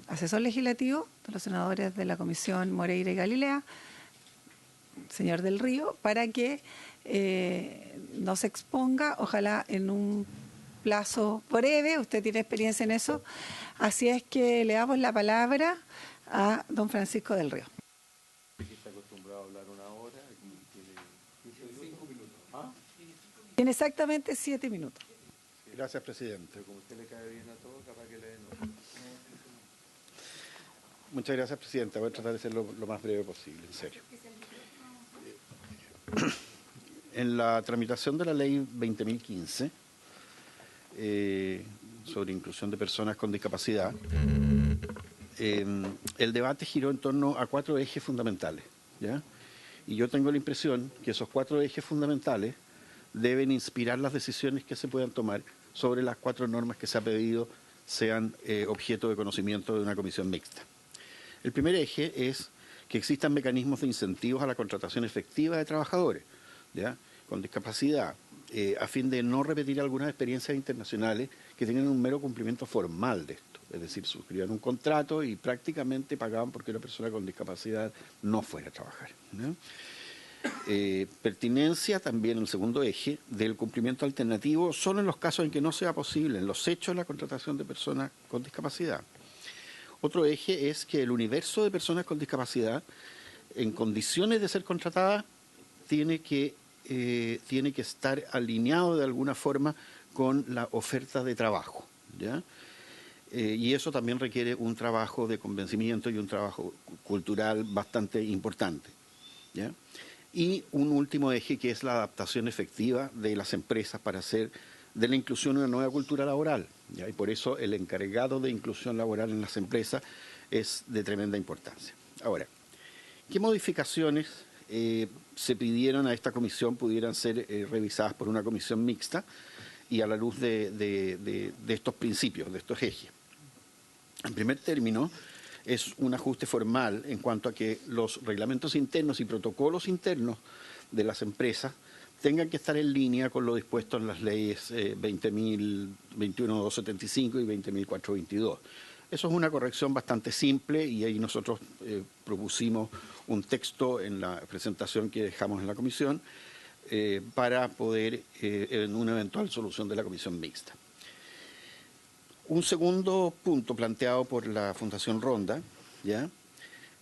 asesor legislativo de los senadores de la Comisión Moreira y Galilea, señor Del Río, para que nos exponga, ojalá en un plazo breve. Usted tiene experiencia en eso. Así es que le damos la palabra a don Francisco Del Río. Está acostumbrado a hablar una hora y tiene 5 minutos. ¿Ah? Tiene exactamente 7 minutos. Gracias, presidente. Como usted le cae bien a todos, capaz que le den otro. Muchas gracias, presidenta. Voy a tratar de ser lo más breve posible, en serio. En la tramitación de la ley 20.015 sobre inclusión de personas con discapacidad, el debate giró en torno a 4 ejes fundamentales, ¿ya? Y yo tengo la impresión que esos 4 ejes fundamentales deben inspirar las decisiones que se puedan tomar sobre las 4 normas que se ha pedido sean objeto de conocimiento de una comisión mixta. El primer eje es que existan mecanismos de incentivos a la contratación efectiva de trabajadores, ¿ya?, con discapacidad, a fin de no repetir algunas experiencias internacionales que tienen un mero cumplimiento formal de esto. Es decir, suscribían un contrato y prácticamente pagaban porque la persona con discapacidad no fuera a trabajar, ¿no? Pertinencia también, el segundo eje, del cumplimiento alternativo solo en los casos en que no sea posible, en los hechos de la contratación de personas con discapacidad. Otro eje es que el universo de personas con discapacidad, en condiciones de ser contratadas, tiene que estar alineado de alguna forma con la oferta de trabajo, ¿ya? Y eso también requiere un trabajo de convencimiento y un trabajo cultural bastante importante, ¿ya? Y un último eje que es la adaptación efectiva de las empresas para hacer de la inclusión una nueva cultura laboral, ¿ya? Y por eso el encargado de inclusión laboral en las empresas es de tremenda importancia. Ahora, ¿qué modificaciones se pidieron a esta comisión pudieran ser revisadas por una comisión mixta y a la luz de estos principios, de estos ejes? En primer término, es un ajuste formal en cuanto a que los reglamentos internos y protocolos internos de las empresas tengan que estar en línea con lo dispuesto en las leyes 20.021.275 y 20.422. Eso es una corrección bastante simple y ahí nosotros propusimos un texto en la presentación que dejamos en la comisión para poder en una eventual solución de la comisión mixta. Un segundo punto planteado por la Fundación Ronda, ¿ya?,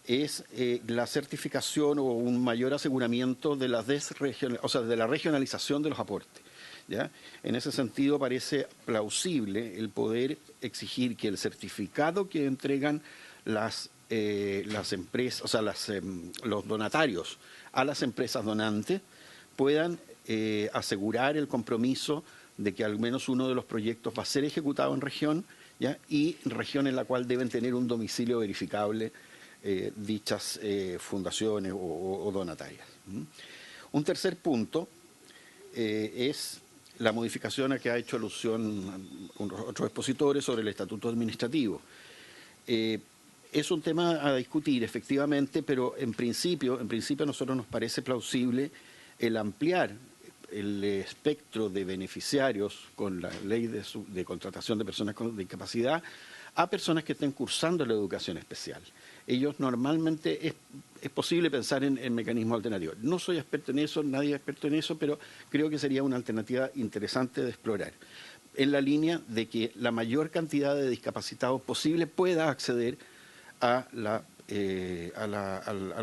es la certificación o un mayor aseguramiento de la de la regionalización de los aportes, ¿ya? En ese sentido parece plausible el poder exigir que el certificado que entregan las empresas, o sea, los donatarios a las empresas donantes puedan asegurar el compromiso de que al menos uno de los proyectos va a ser ejecutado en región, ¿ya?, y región en la cual deben tener un domicilio verificable dichas fundaciones o donatarias. Un tercer punto es la modificación a que ha hecho alusión otros expositores sobre el estatuto administrativo. Es un tema a discutir, efectivamente, pero en principio a nosotros nos parece plausible el ampliar el espectro de beneficiarios con la ley de contratación de personas con discapacidad a personas que estén cursando la educación especial. Ellos normalmente es posible pensar en mecanismos alternativos. No soy experto en eso, nadie es experto en eso, pero creo que sería una alternativa interesante de explorar, en la línea de que la mayor cantidad de discapacitados posible pueda acceder a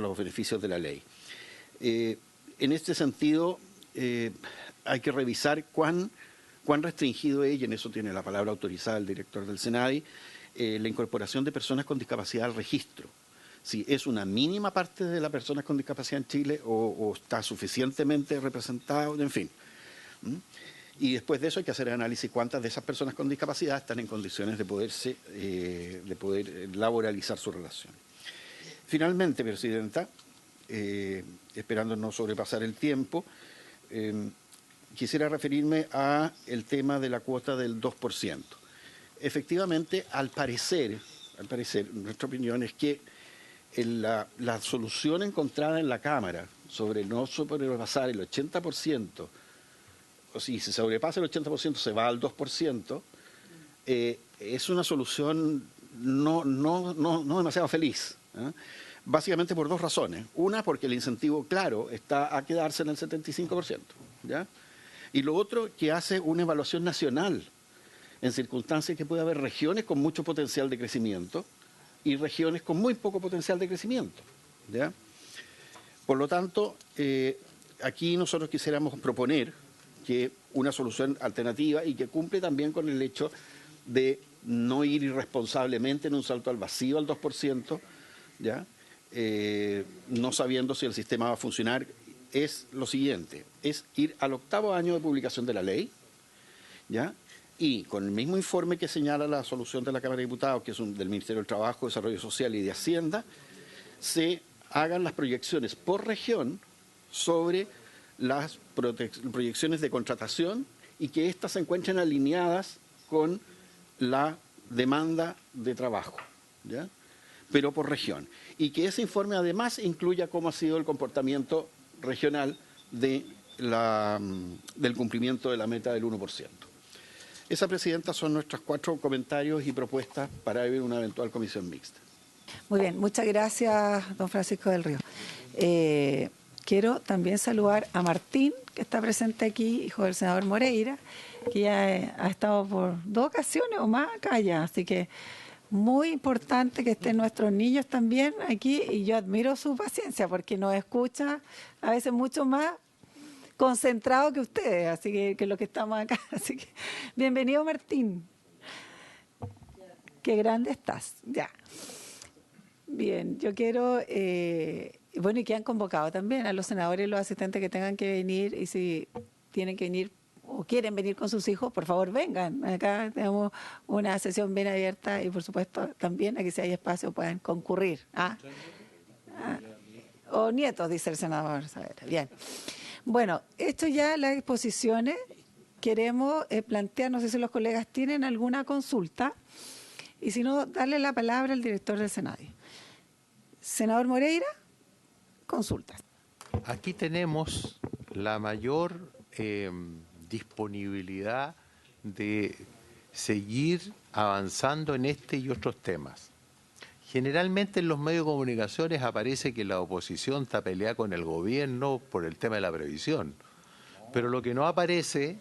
los beneficios de la ley. En este sentido, hay que revisar cuán restringido es, y en eso tiene la palabra autorizada el director del SENADI, la incorporación de personas con discapacidad al registro. Si es una mínima parte de las personas con discapacidad en Chile o está suficientemente representado, en fin. Y después de eso hay que hacer el análisis cuántas de esas personas con discapacidad están en condiciones de poder laboralizar su relación. Finalmente, Presidenta, esperando no sobrepasar el tiempo, quisiera referirme a el tema de la cuota del 2%. Efectivamente, al parecer, nuestra opinión es que la solución encontrada en la Cámara sobre no sobrepasar el 80%, o si se sobrepasa el 80% se va al 2%, es una solución no demasiado feliz, ¿eh? Básicamente por dos razones. Una, porque el incentivo, claro, está a quedarse en el 75%, ¿ya? Y lo otro, que hace una evaluación nacional en circunstancias que puede haber regiones con mucho potencial de crecimiento y regiones con muy poco potencial de crecimiento, ¿ya? Por lo tanto, aquí nosotros quisiéramos proponer que una solución alternativa y que cumple también con el hecho de no ir irresponsablemente en un salto al vacío al 2%, ¿ya? No sabiendo si el sistema va a funcionar, es lo siguiente, es ir al 8º año de publicación de la ley, ¿ya? Y con el mismo informe que señala la solución de la Cámara de Diputados, que es del Ministerio del Trabajo, Desarrollo Social y de Hacienda, se hagan las proyecciones por región sobre las proyecciones de contratación y que éstas se encuentren alineadas con la demanda de trabajo, ¿ya?, pero por región. Y que ese informe además incluya cómo ha sido el comportamiento regional del cumplimiento de la meta del 1%. Esa, Presidenta, son nuestros 4 comentarios y propuestas para ver una eventual comisión mixta. Muy bien, muchas gracias, don Francisco del Río. Quiero también saludar a Martín, que está presente aquí, hijo del senador Moreira, que ya ha estado por 2 ocasiones o más acá ya, así que muy importante que estén nuestros niños también aquí, y yo admiro su paciencia porque nos escucha a veces mucho más concentrado que ustedes, así que los que estamos acá. Así que bienvenido, Martín. Qué grande estás, ya. Bien, yo quiero, bueno, y que han convocado también a los senadores y los asistentes que tengan que venir, y si tienen que venir o quieren venir con sus hijos, por favor vengan. Acá tenemos una sesión bien abierta y por supuesto también aquí si hay espacio pueden concurrir. O nietos, dice el senador Saavedra. Bien. Bueno, esto ya las exposiciones. Queremos plantear, no sé si los colegas tienen alguna consulta, y si no, darle la palabra al director del SENADI. Senador Moreira, consultas. Aquí tenemos la mayor disponibilidad de seguir avanzando en este y otros temas. Generalmente en los medios de comunicaciones aparece que la oposición está peleada con el gobierno por el tema de la previsión, pero lo que no aparece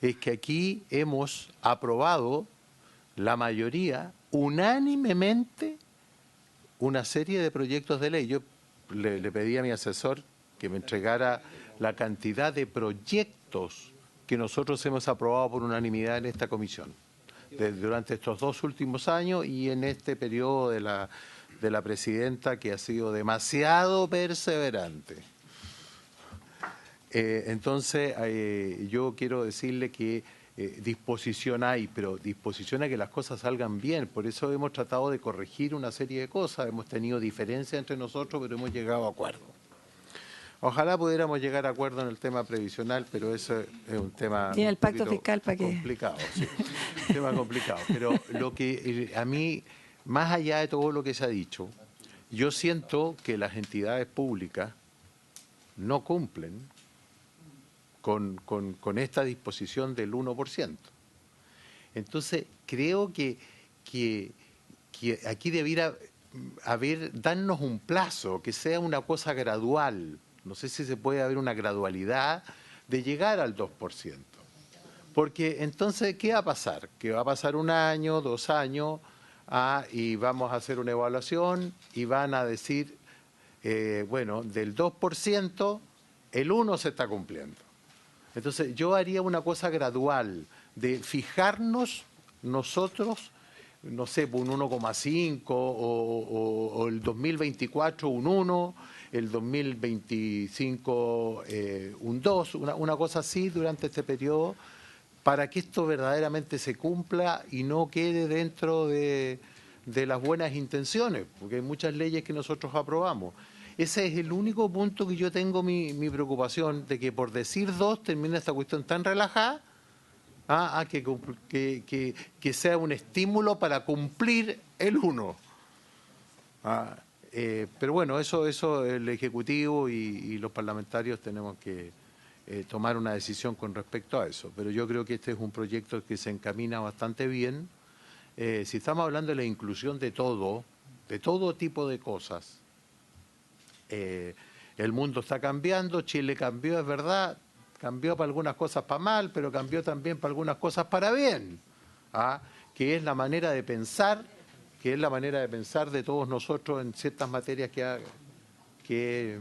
es que aquí hemos aprobado la mayoría, unánimemente, una serie de proyectos de ley. Yo le pedí a mi asesor que me entregara la cantidad de proyectos que nosotros hemos aprobado por unanimidad en esta comisión durante estos 2 últimos años y en este periodo de la presidenta, que ha sido demasiado perseverante. Entonces, yo quiero decirle que disposición hay, pero disposición a que las cosas salgan bien. Por eso hemos tratado de corregir una serie de cosas. Hemos tenido diferencias entre nosotros, pero hemos llegado a acuerdo. Ojalá pudiéramos llegar a acuerdo en el tema previsional, pero eso es un tema ¿Tiene el pacto fiscal para qué? Complicado, sí. Un tema complicado. Pero lo que a mí, más allá de todo lo que se ha dicho, yo siento que las entidades públicas no cumplen con esta disposición del 1%. Entonces, creo que aquí debiera darnos un plazo, que sea una cosa gradual. No sé si se puede haber una gradualidad de llegar al 2%. Porque entonces, ¿qué va a pasar? Que va a pasar 1 año, 2 años, y vamos a hacer una evaluación y van a decir, bueno, del 2%, el 1% se está cumpliendo. Entonces, yo haría una cosa gradual, de fijarnos nosotros, no sé, un 1,5 o el 2024 un 1, el 2025 un 2, una cosa así durante este periodo, para que esto verdaderamente se cumpla y no quede dentro de las buenas intenciones, porque hay muchas leyes que nosotros aprobamos. Ese es el único punto que yo tengo mi preocupación, de que por decir 2 termine esta cuestión tan relajada, que sea un estímulo para cumplir el 1. Pero bueno, eso el Ejecutivo y los parlamentarios tenemos que tomar una decisión con respecto a eso. Pero yo creo que este es un proyecto que se encamina bastante bien. Si estamos hablando de la inclusión de todo tipo de cosas, el mundo está cambiando, Chile cambió, es verdad, cambió para algunas cosas para mal, pero cambió también para algunas cosas para bien, que es la manera de pensar, de todos nosotros en ciertas materias que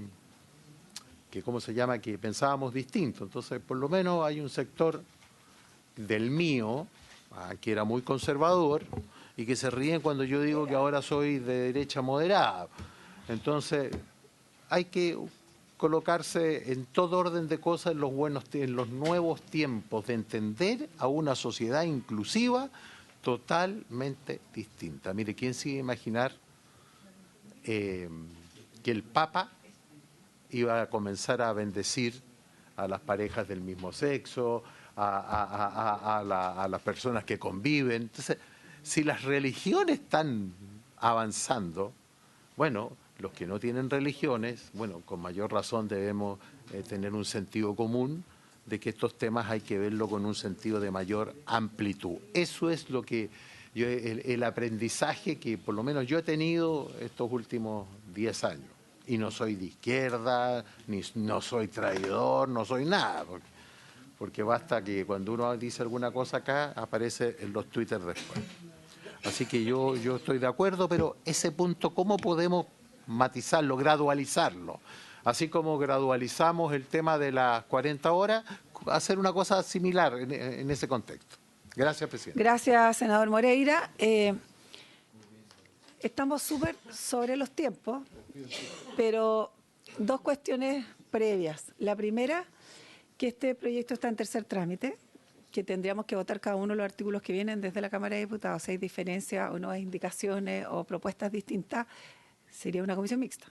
¿cómo se llama?, que pensábamos distinto. Entonces, por lo menos hay un sector del mío, que era muy conservador, y que se ríen cuando yo digo que ahora soy de derecha moderada. Entonces, hay que colocarse en todo orden de cosas en los nuevos tiempos, de entender a una sociedad inclusiva totalmente distinta. Mire, ¿quién se iba a imaginar que el Papa iba a comenzar a bendecir a las parejas del mismo sexo, a las personas que conviven? Entonces, si las religiones están avanzando, bueno, los que no tienen religiones, bueno, con mayor razón debemos tener un sentido común de que estos temas hay que verlo con un sentido de mayor amplitud. Eso es lo que el aprendizaje que por lo menos yo he tenido estos últimos 10 años. Y no soy de izquierda, no soy traidor, no soy nada, porque basta que cuando uno dice alguna cosa acá, aparece en los Twitter después. Así que yo estoy de acuerdo, pero ese punto, ¿cómo podemos matizarlo, gradualizarlo? Así como gradualizamos el tema de las 40 horas, hacer una cosa similar en ese contexto. Gracias, presidente. Gracias, senador Moreira. Estamos súper sobre los tiempos, pero 2 cuestiones previas. La primera, que este proyecto está en tercer trámite, que tendríamos que votar cada uno de los artículos que vienen desde la Cámara de Diputados. Si hay diferencias o nuevas indicaciones o propuestas distintas, sería una comisión mixta.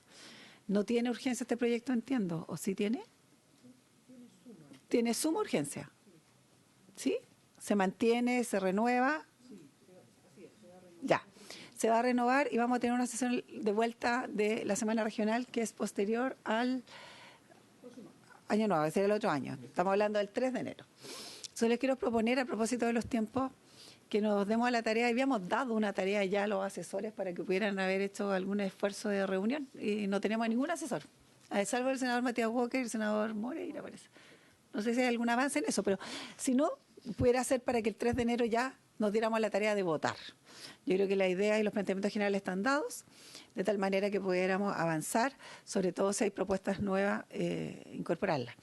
¿No tiene urgencia este proyecto, entiendo? ¿O sí tiene? Tiene suma urgencia. ¿Sí? ¿Se mantiene, se renueva? Ya. Se va a renovar y vamos a tener una sesión de vuelta de la Semana Regional que es posterior al año nuevo, sería el otro año. Estamos hablando del 3 de enero. Entonces les quiero proponer, a propósito de los tiempos, que nos demos a la tarea. Habíamos dado una tarea ya a los asesores para que pudieran haber hecho algún esfuerzo de reunión y no tenemos ningún asesor, salvo el senador Matías Walker y el senador Moreira, parece. No sé si hay algún avance en eso, pero si no, pudiera ser para que el 3 de enero ya nos diéramos la tarea de votar. Yo creo que la idea y los planteamientos generales están dados, de tal manera que pudiéramos avanzar, sobre todo si hay propuestas nuevas, incorporarlas.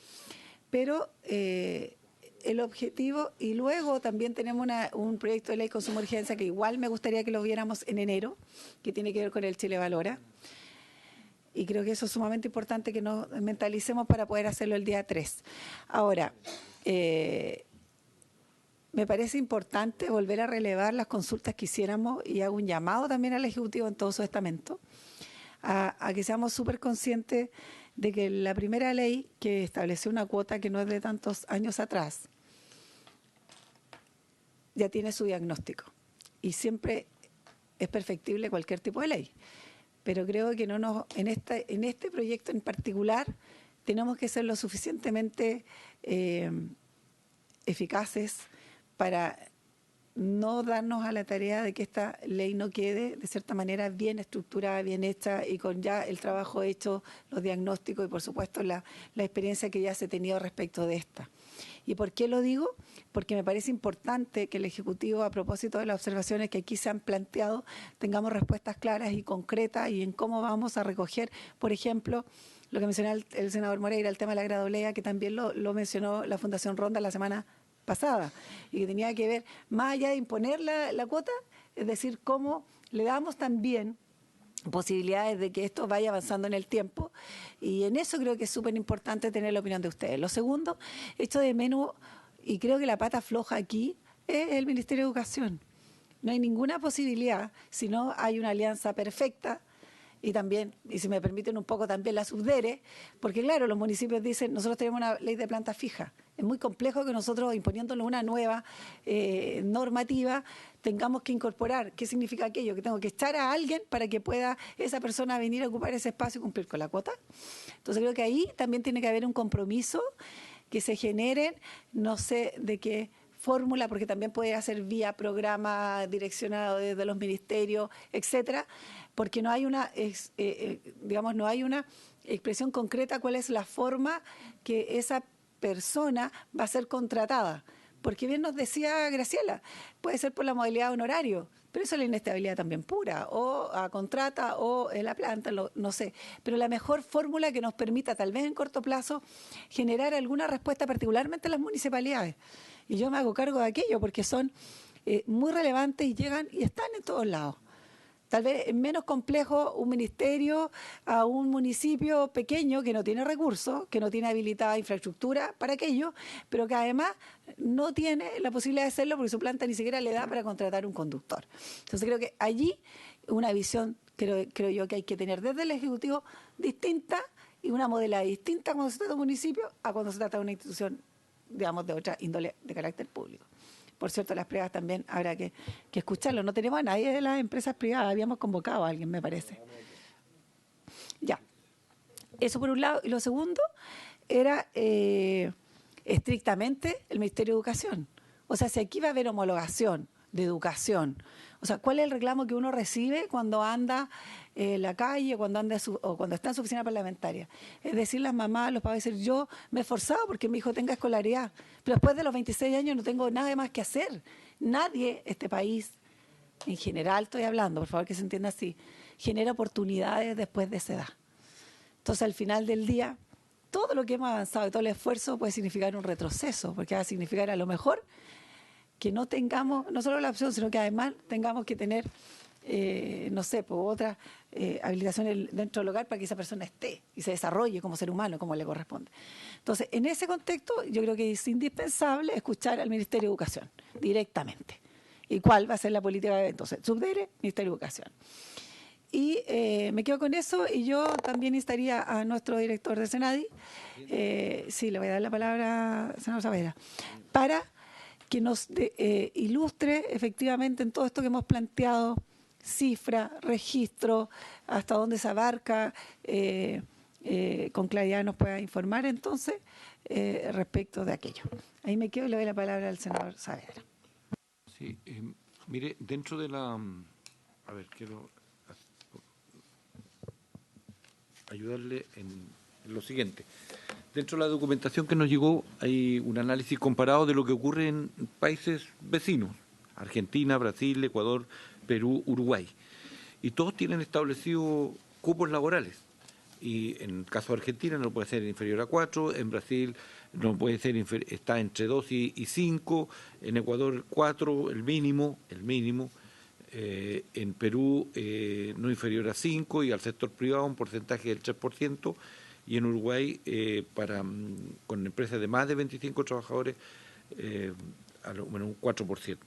Pero el objetivo, y luego también tenemos un proyecto de ley de consumo de urgencia que igual me gustaría que lo viéramos en enero, que tiene que ver con el Chile Valora. Y creo que eso es sumamente importante que nos mentalicemos para poder hacerlo el día 3. Ahora, me parece importante volver a relevar las consultas que hiciéramos y hago un llamado también al Ejecutivo en todo su estamento a que seamos súper conscientes de que la primera ley que estableció una cuota que no es de tantos años atrás ya tiene su diagnóstico y siempre es perfectible cualquier tipo de ley. Pero creo que en este proyecto en particular tenemos que ser lo suficientemente eficaces para no darnos a la tarea de que esta ley no quede de cierta manera bien estructurada, bien hecha y con ya el trabajo hecho, los diagnósticos y por supuesto la experiencia que ya se ha tenido respecto de esta. ¿Y por qué lo digo? Porque me parece importante que el Ejecutivo, a propósito de las observaciones que aquí se han planteado, tengamos respuestas claras y concretas y en cómo vamos a recoger, por ejemplo, lo que mencionó el senador Moreira, el tema de la gradolea, que también lo mencionó la Fundación Ronda la semana pasada, y que tenía que ver, más allá de imponer la cuota, es decir, cómo le damos también posibilidades de que esto vaya avanzando en el tiempo, y en eso creo que es súper importante tener la opinión de ustedes. Lo segundo, esto de menos, y creo que la pata floja aquí, es el Ministerio de Educación. No hay ninguna posibilidad, si no hay una alianza perfecta, y también, y si me permiten un poco también la subdere, porque claro, los municipios dicen, nosotros tenemos una ley de planta fija. Es muy complejo que nosotros, imponiéndonos una nueva normativa, tengamos que incorporar. ¿Qué significa aquello? Que tengo que echar a alguien para que pueda esa persona venir a ocupar ese espacio y cumplir con la cuota. Entonces creo que ahí también tiene que haber un compromiso que se generen, no sé de qué fórmula, porque también puede hacer vía programa direccionado desde los ministerios, etcétera, porque no hay una, no hay una expresión concreta cuál es la forma que esa persona va a ser contratada. Porque bien nos decía Graciela, puede ser por la modalidad de honorario, pero eso es la inestabilidad también pura, o a contrata o en la planta, no sé. Pero la mejor fórmula que nos permita, tal vez en corto plazo, generar alguna respuesta, particularmente en las municipalidades. Y yo me hago cargo de aquello porque son muy relevantes y llegan y están en todos lados. Tal vez es menos complejo un ministerio a un municipio pequeño que no tiene recursos, que no tiene habilitada infraestructura para aquello, pero que además no tiene la posibilidad de hacerlo porque su planta ni siquiera le da para contratar un conductor. Entonces creo que allí una visión, creo yo que hay que tener desde el Ejecutivo distinta y una modalidad distinta cuando se trata de un municipio a cuando se trata de una institución, digamos, de otra índole de carácter público. Por cierto, las privadas también habrá que escucharlo. No tenemos a nadie de las empresas privadas, habíamos convocado a alguien, me parece. Ya, eso por un lado. Y lo segundo era estrictamente el Ministerio de Educación. O sea, si aquí va a haber homologación de educación, o sea, ¿cuál es el reclamo que uno recibe cuando anda en la calle o cuando está en su oficina parlamentaria? Es decir, las mamás, los padres, decir, yo me he esforzado porque mi hijo tenga escolaridad, pero después de los 26 años no tengo nada más que hacer. Nadie, este país, en general estoy hablando, por favor que se entienda así, genera oportunidades después de esa edad. Entonces, al final del día, todo lo que hemos avanzado y todo el esfuerzo puede significar un retroceso, porque va a significar a lo mejor que no tengamos, no solo la opción, sino que además tengamos que tener, no sé, otra habilitación dentro del hogar para que esa persona esté y se desarrolle como ser humano, como le corresponde. Entonces, en ese contexto, yo creo que es indispensable escuchar al Ministerio de Educación directamente. ¿Y cuál va a ser la política? Entonces, subdere, Ministerio de Educación. Y me quedo con eso y yo también instaría a nuestro director de Senadi, sí, le voy a dar la palabra, senador Saavedra, para que nos ilustre efectivamente en todo esto que hemos planteado, cifra, registro, hasta dónde se abarca, con claridad nos pueda informar entonces respecto de aquello. Ahí me quedo y le doy la palabra al senador Saavedra. Sí, mire, dentro de la... A ver, quiero ayudarle en lo siguiente. Dentro de la documentación que nos llegó hay un análisis comparado de lo que ocurre en países vecinos, Argentina, Brasil, Ecuador, Perú, Uruguay. Y todos tienen establecidos cupos laborales. Y en el caso de Argentina no puede ser inferior a 4, en Brasil no puede ser está entre 2 y 5, en Ecuador 4, el mínimo, en Perú no inferior a 5 y al sector privado un porcentaje del 3%, y en Uruguay con empresas de más de 25 trabajadores a lo menos un 4%.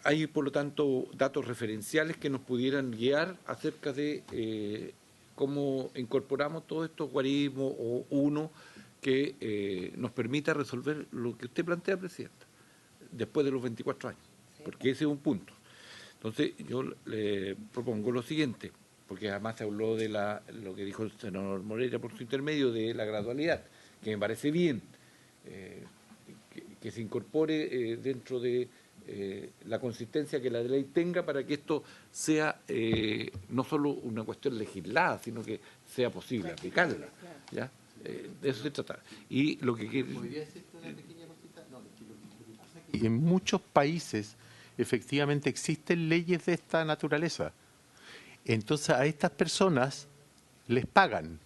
Hay, por lo tanto, datos referenciales que nos pudieran guiar acerca de cómo incorporamos todos estos guarismos o uno que nos permita resolver lo que usted plantea, Presidenta, después de los 24 años, porque ese es un punto. Entonces, yo le propongo lo siguiente, porque además se habló de lo que dijo el senador Moreira por su intermedio, de la gradualidad, que me parece bien, que se incorpore dentro de la consistencia que la ley tenga para que esto sea no solo una cuestión legislada, sino que sea posible aplicarla. ¿Ya? De eso se trata. Y lo que ¿Podría decirte una pequeña cosita? No, lo que pasa es que en muchos países efectivamente existen leyes de esta naturaleza. Entonces a estas personas les pagan,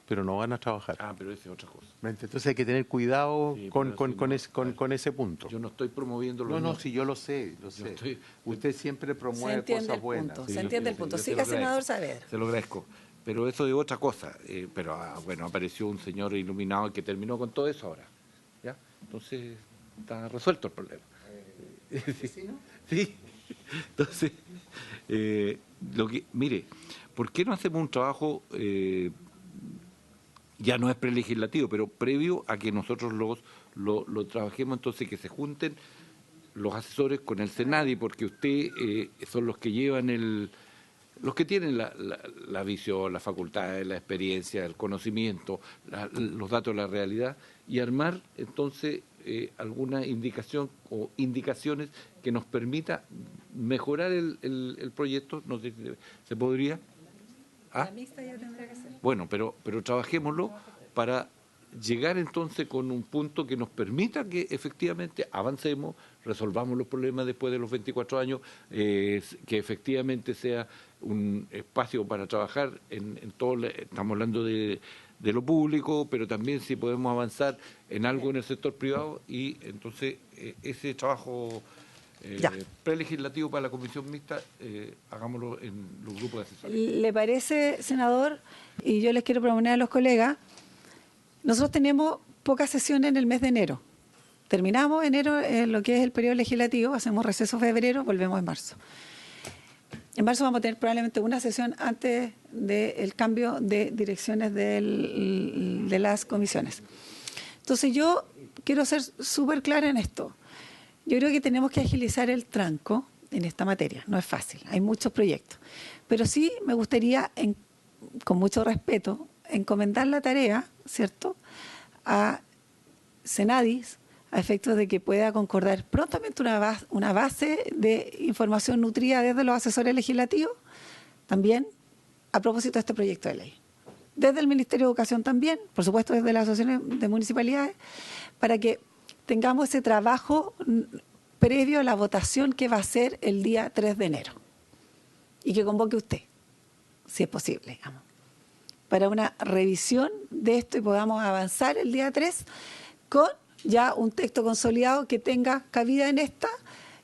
pero no van a trabajar. Pero esa es otra cosa. Entonces hay que tener cuidado con ese punto. Yo no estoy promoviendo los No, sí, yo lo sé. Usted siempre promueve cosas buenas. Se entiende el punto. Siga, senador Saavedra. Se lo agradezco. Pero eso es otra cosa. Bueno, apareció un señor iluminado que terminó con todo eso ahora. ¿Ya? Entonces está resuelto el problema. Sí. Entonces, mire, ¿por qué no hacemos un trabajo, ya no es prelegislativo, pero previo a que nosotros lo trabajemos, entonces que se junten los asesores con el Senadi, porque usted son los que llevan los que tienen la visión, la facultad, la experiencia, el conocimiento, los datos de la realidad, y armar entonces alguna indicación o indicaciones que nos permita mejorar el proyecto. No sé si se podría. La mixta ya tendrá que ser. Bueno, pero trabajémoslo para llegar entonces con un punto que nos permita que efectivamente avancemos, resolvamos los problemas después de los 24 años, que efectivamente sea un espacio para trabajar en todo. Estamos hablando de lo público, pero también si podemos avanzar en algo en el sector privado, y entonces ese trabajo prelegislativo para la comisión mixta, hagámoslo en los grupos de asesores. ¿Le parece, senador? Y yo les quiero proponer a los colegas, nosotros tenemos pocas sesiones en el mes de enero. Terminamos enero en lo que es el periodo legislativo, hacemos receso febrero, volvemos en marzo. En marzo vamos a tener probablemente una sesión antes del cambio de direcciones de las comisiones. Entonces yo quiero ser súper clara en esto. Yo creo que tenemos que agilizar el tranco en esta materia. No es fácil, hay muchos proyectos. Pero sí me gustaría, con mucho respeto, encomendar la tarea, ¿cierto?, a Senadis, a efectos de que pueda concordar prontamente una base de información nutrida desde los asesores legislativos, también a propósito de este proyecto de ley. Desde el Ministerio de Educación también, por supuesto desde las asociaciones de municipalidades, para que tengamos ese trabajo previo a la votación que va a ser el día 3 de enero. Y que convoque usted, si es posible, digamos, para una revisión de esto y podamos avanzar el día 3 con ya un texto consolidado que tenga cabida en esta,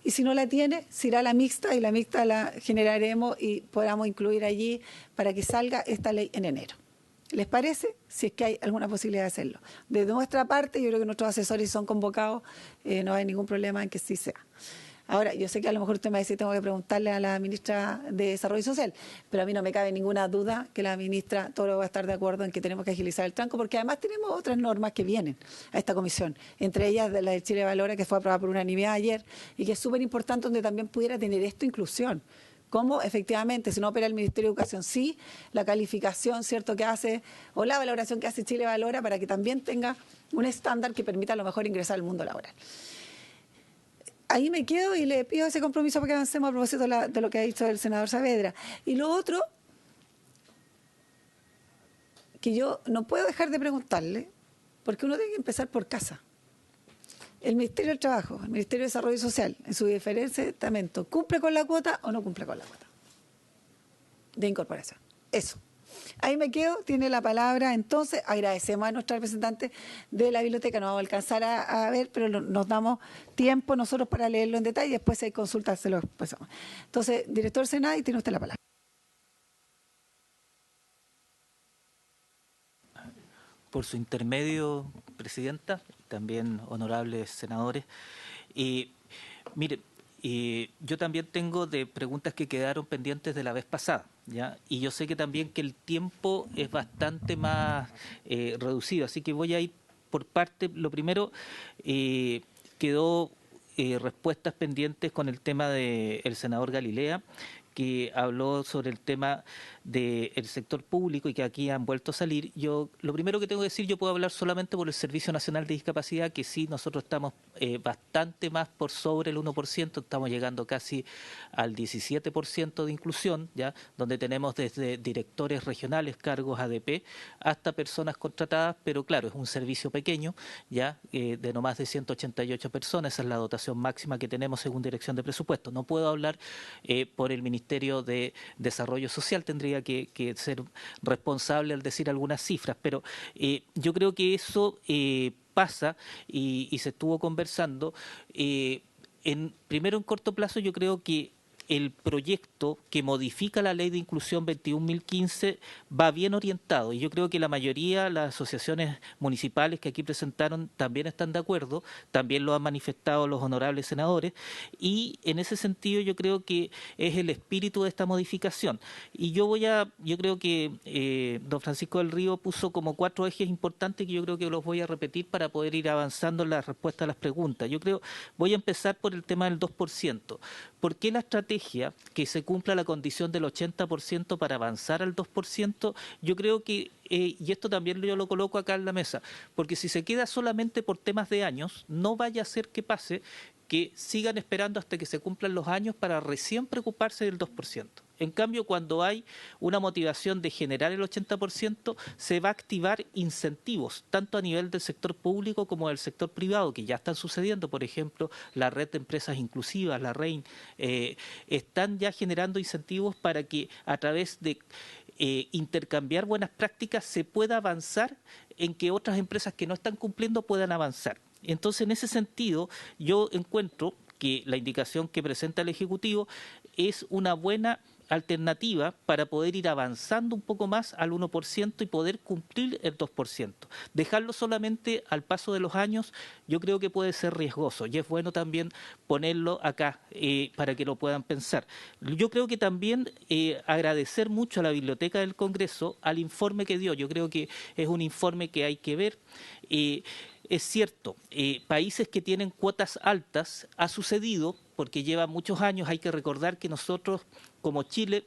y si no la tiene, se irá a la mixta, y la mixta la generaremos y podamos incluir allí para que salga esta ley en enero. ¿Les parece? Si es que hay alguna posibilidad de hacerlo. De nuestra parte, yo creo que nuestros asesores son convocados, no hay ningún problema en que sí sea. Ahora, yo sé que a lo mejor usted me va a decir, tengo que preguntarle a la ministra de Desarrollo Social, pero a mí no me cabe ninguna duda que la ministra Toro va a estar de acuerdo en que tenemos que agilizar el tranco, porque además tenemos otras normas que vienen a esta comisión, entre ellas de la de Chile Valora, que fue aprobada por unanimidad ayer, y que es súper importante, donde también pudiera tener esto inclusión. Cómo efectivamente, si no opera el Ministerio de Educación, sí, la calificación, ¿cierto?, que hace, o la valoración que hace Chile Valora, para que también tenga un estándar que permita a lo mejor ingresar al mundo laboral. Ahí me quedo y le pido ese compromiso para que avancemos a propósito de lo que ha dicho el senador Saavedra. Y lo otro, que yo no puedo dejar de preguntarle, porque uno tiene que empezar por casa. El Ministerio del Trabajo, el Ministerio de Desarrollo Social, en su diferente estamento, ¿cumple con la cuota o no cumple con la cuota de incorporación? Eso. Ahí me quedo, tiene la palabra. Entonces, agradecemos a nuestra representante de la biblioteca. No vamos a alcanzar a ver, pero nos damos tiempo nosotros para leerlo en detalle y después si hay consultas se lo pasamos. Entonces, director Senadi, tiene usted la palabra. Por su intermedio, presidenta, también honorables senadores. Mire, yo también tengo de preguntas que quedaron pendientes de la vez pasada, ¿ya? Y yo sé que también que el tiempo es bastante más reducido, así que voy a ir por parte. Lo primero, quedó respuestas pendientes con el tema del senador Galilea, que habló sobre el tema del sector público y que aquí han vuelto a salir. Yo lo primero que tengo que decir, yo puedo hablar solamente por el Servicio Nacional de Discapacidad, que sí, nosotros estamos bastante más por sobre el 1%, estamos llegando casi al 17% de inclusión, ya, donde tenemos desde directores regionales, cargos ADP, hasta personas contratadas, pero claro, es un servicio pequeño, ya, de no más de 188 personas, esa es la dotación máxima que tenemos según Dirección de Presupuesto. No puedo hablar por el Ministerio de Desarrollo Social, tendría que ser responsable al decir algunas cifras, pero yo creo que eso pasa y se estuvo conversando. Primero, en corto plazo, yo creo que el proyecto que modifica la Ley de Inclusión 21.015 va bien orientado y yo creo que la mayoría, las asociaciones municipales que aquí presentaron también están de acuerdo, también lo han manifestado los honorables senadores y en ese sentido yo creo que es el espíritu de esta modificación. Y yo creo que don Francisco del Río puso como 4 ejes importantes que yo creo que los voy a repetir para poder ir avanzando en la respuesta a las preguntas. Voy a empezar por el tema del 2%. ¿Por qué la estrategia que se cumpla la condición del 80% para avanzar al 2%? Yo creo que, y esto también yo lo coloco acá en la mesa, porque si se queda solamente por temas de años, no vaya a ser que pase que sigan esperando hasta que se cumplan los años para recién preocuparse del 2%. En cambio, cuando hay una motivación de generar el 80%, se va a activar incentivos, tanto a nivel del sector público como del sector privado, que ya están sucediendo. Por ejemplo, la red de empresas inclusivas, la REIN, están ya generando incentivos para que a través de intercambiar buenas prácticas se pueda avanzar en que otras empresas que no están cumpliendo puedan avanzar. Entonces, en ese sentido, yo encuentro que la indicación que presenta el Ejecutivo es una buena alternativa para poder ir avanzando un poco más al 1% y poder cumplir el 2%. Dejarlo solamente al paso de los años yo creo que puede ser riesgoso y es bueno también ponerlo acá para que lo puedan pensar. Yo creo que también agradecer mucho a la Biblioteca del Congreso al informe que dio. Yo creo que es un informe que hay que ver. Es cierto, países que tienen cuotas altas ha sucedido porque lleva muchos años. Hay que recordar que nosotros, como Chile,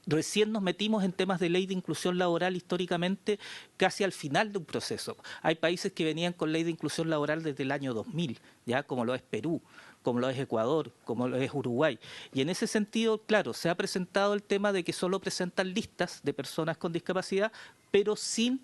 recién nos metimos en temas de ley de inclusión laboral históricamente casi al final de un proceso. Hay países que venían con ley de inclusión laboral desde el año 2000, ya como lo es Perú, como lo es Ecuador, como lo es Uruguay. Y en ese sentido, claro, se ha presentado el tema de que solo presentan listas de personas con discapacidad, pero sin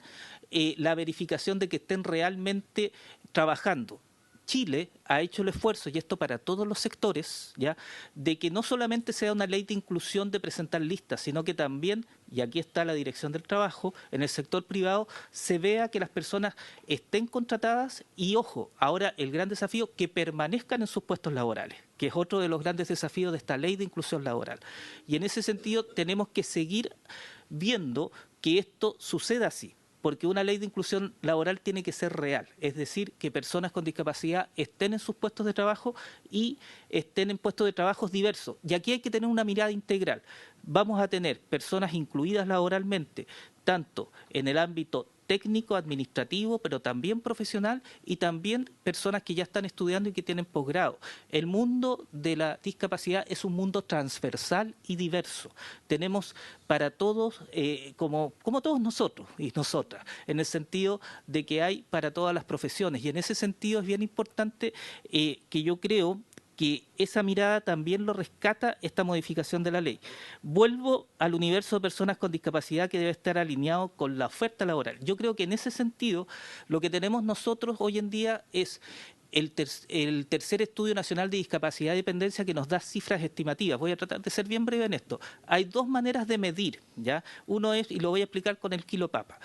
la verificación de que estén realmente trabajando. Chile ha hecho el esfuerzo, y esto para todos los sectores, ¿ya?, de que no solamente sea una ley de inclusión de presentar listas, sino que también, y aquí está la Dirección del Trabajo, en el sector privado se vea que las personas estén contratadas y, ojo, ahora el gran desafío, que permanezcan en sus puestos laborales, que es otro de los grandes desafíos de esta ley de inclusión laboral. Y en ese sentido tenemos que seguir viendo que esto suceda así, porque una ley de inclusión laboral tiene que ser real, es decir, que personas con discapacidad estén en sus puestos de trabajo y estén en puestos de trabajo diversos. Y aquí hay que tener una mirada integral. Vamos a tener personas incluidas laboralmente, tanto en el ámbito técnico, administrativo, pero también profesional, y también personas que ya están estudiando y que tienen posgrado. El mundo de la discapacidad es un mundo transversal y diverso. Tenemos para todos, como todos nosotros y nosotras, en el sentido de que hay para todas las profesiones. Y en ese sentido es bien importante que yo creo que esa mirada también lo rescata esta modificación de la ley. Vuelvo al universo de personas con discapacidad que debe estar alineado con la oferta laboral. Yo creo que en ese sentido lo que tenemos nosotros hoy en día es el tercer Estudio Nacional de Discapacidad y Dependencia, que nos da cifras estimativas. Voy a tratar de ser bien breve en esto. Hay dos maneras de medir, ¿ya? Uno es, y lo voy a explicar con el kilo papa.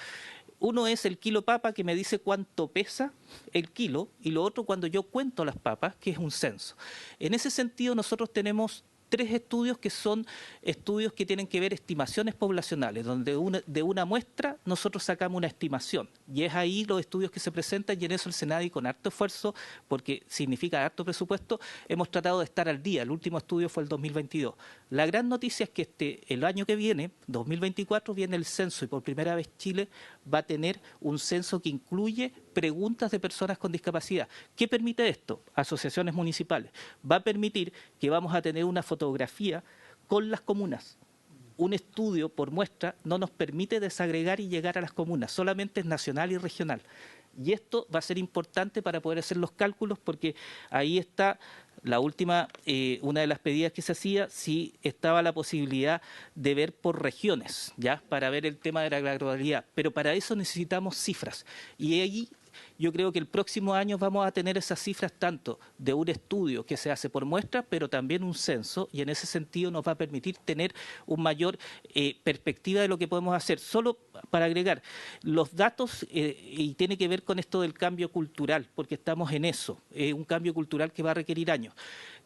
Uno es el kilo papa, que me dice cuánto pesa el kilo, y lo otro cuando yo cuento las papas, que es un censo. En ese sentido, nosotros tenemos 3 estudios que son estudios que tienen que ver estimaciones poblacionales, donde de una muestra nosotros sacamos una estimación, y es ahí los estudios que se presentan, y en eso el SENADI, con harto esfuerzo, porque significa harto presupuesto, hemos tratado de estar al día. El último estudio fue el 2022. La gran noticia es que el año que viene, 2024, viene el censo, y por primera vez Chile va a tener un censo que incluye preguntas de personas con discapacidad. ¿Qué permite esto? Asociaciones municipales. Va a permitir que vamos a tener una fotografía con las comunas. Un estudio por muestra no nos permite desagregar y llegar a las comunas, solamente es nacional y regional. Y esto va a ser importante para poder hacer los cálculos, porque ahí está la última, una de las pedidas que se hacía, si estaba la posibilidad de ver por regiones, ¿ya? Para ver el tema de la gradualidad. Pero para eso necesitamos cifras. Y ahí yo creo que el próximo año vamos a tener esas cifras tanto de un estudio que se hace por muestra, pero también un censo, y en ese sentido nos va a permitir tener un mayor perspectiva de lo que podemos hacer. Solo para agregar, los datos, y tiene que ver con esto del cambio cultural, porque estamos en eso, un cambio cultural que va a requerir años.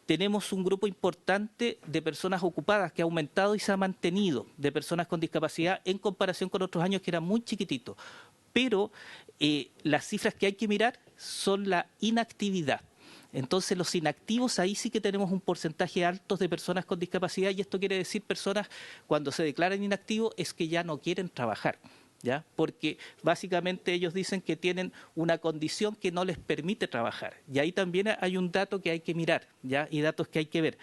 Tenemos un grupo importante de personas ocupadas que ha aumentado y se ha mantenido, de personas con discapacidad, en comparación con otros años que eran muy chiquititos. Pero las cifras que hay que mirar son la inactividad. Entonces, los inactivos, ahí sí que tenemos un porcentaje alto de personas con discapacidad, y esto quiere decir personas, cuando se declaran inactivos, es que ya no quieren trabajar, ¿ya? Porque básicamente ellos dicen que tienen una condición que no les permite trabajar. Y ahí también hay un dato que hay que mirar, ¿ya? Y datos que hay que ver.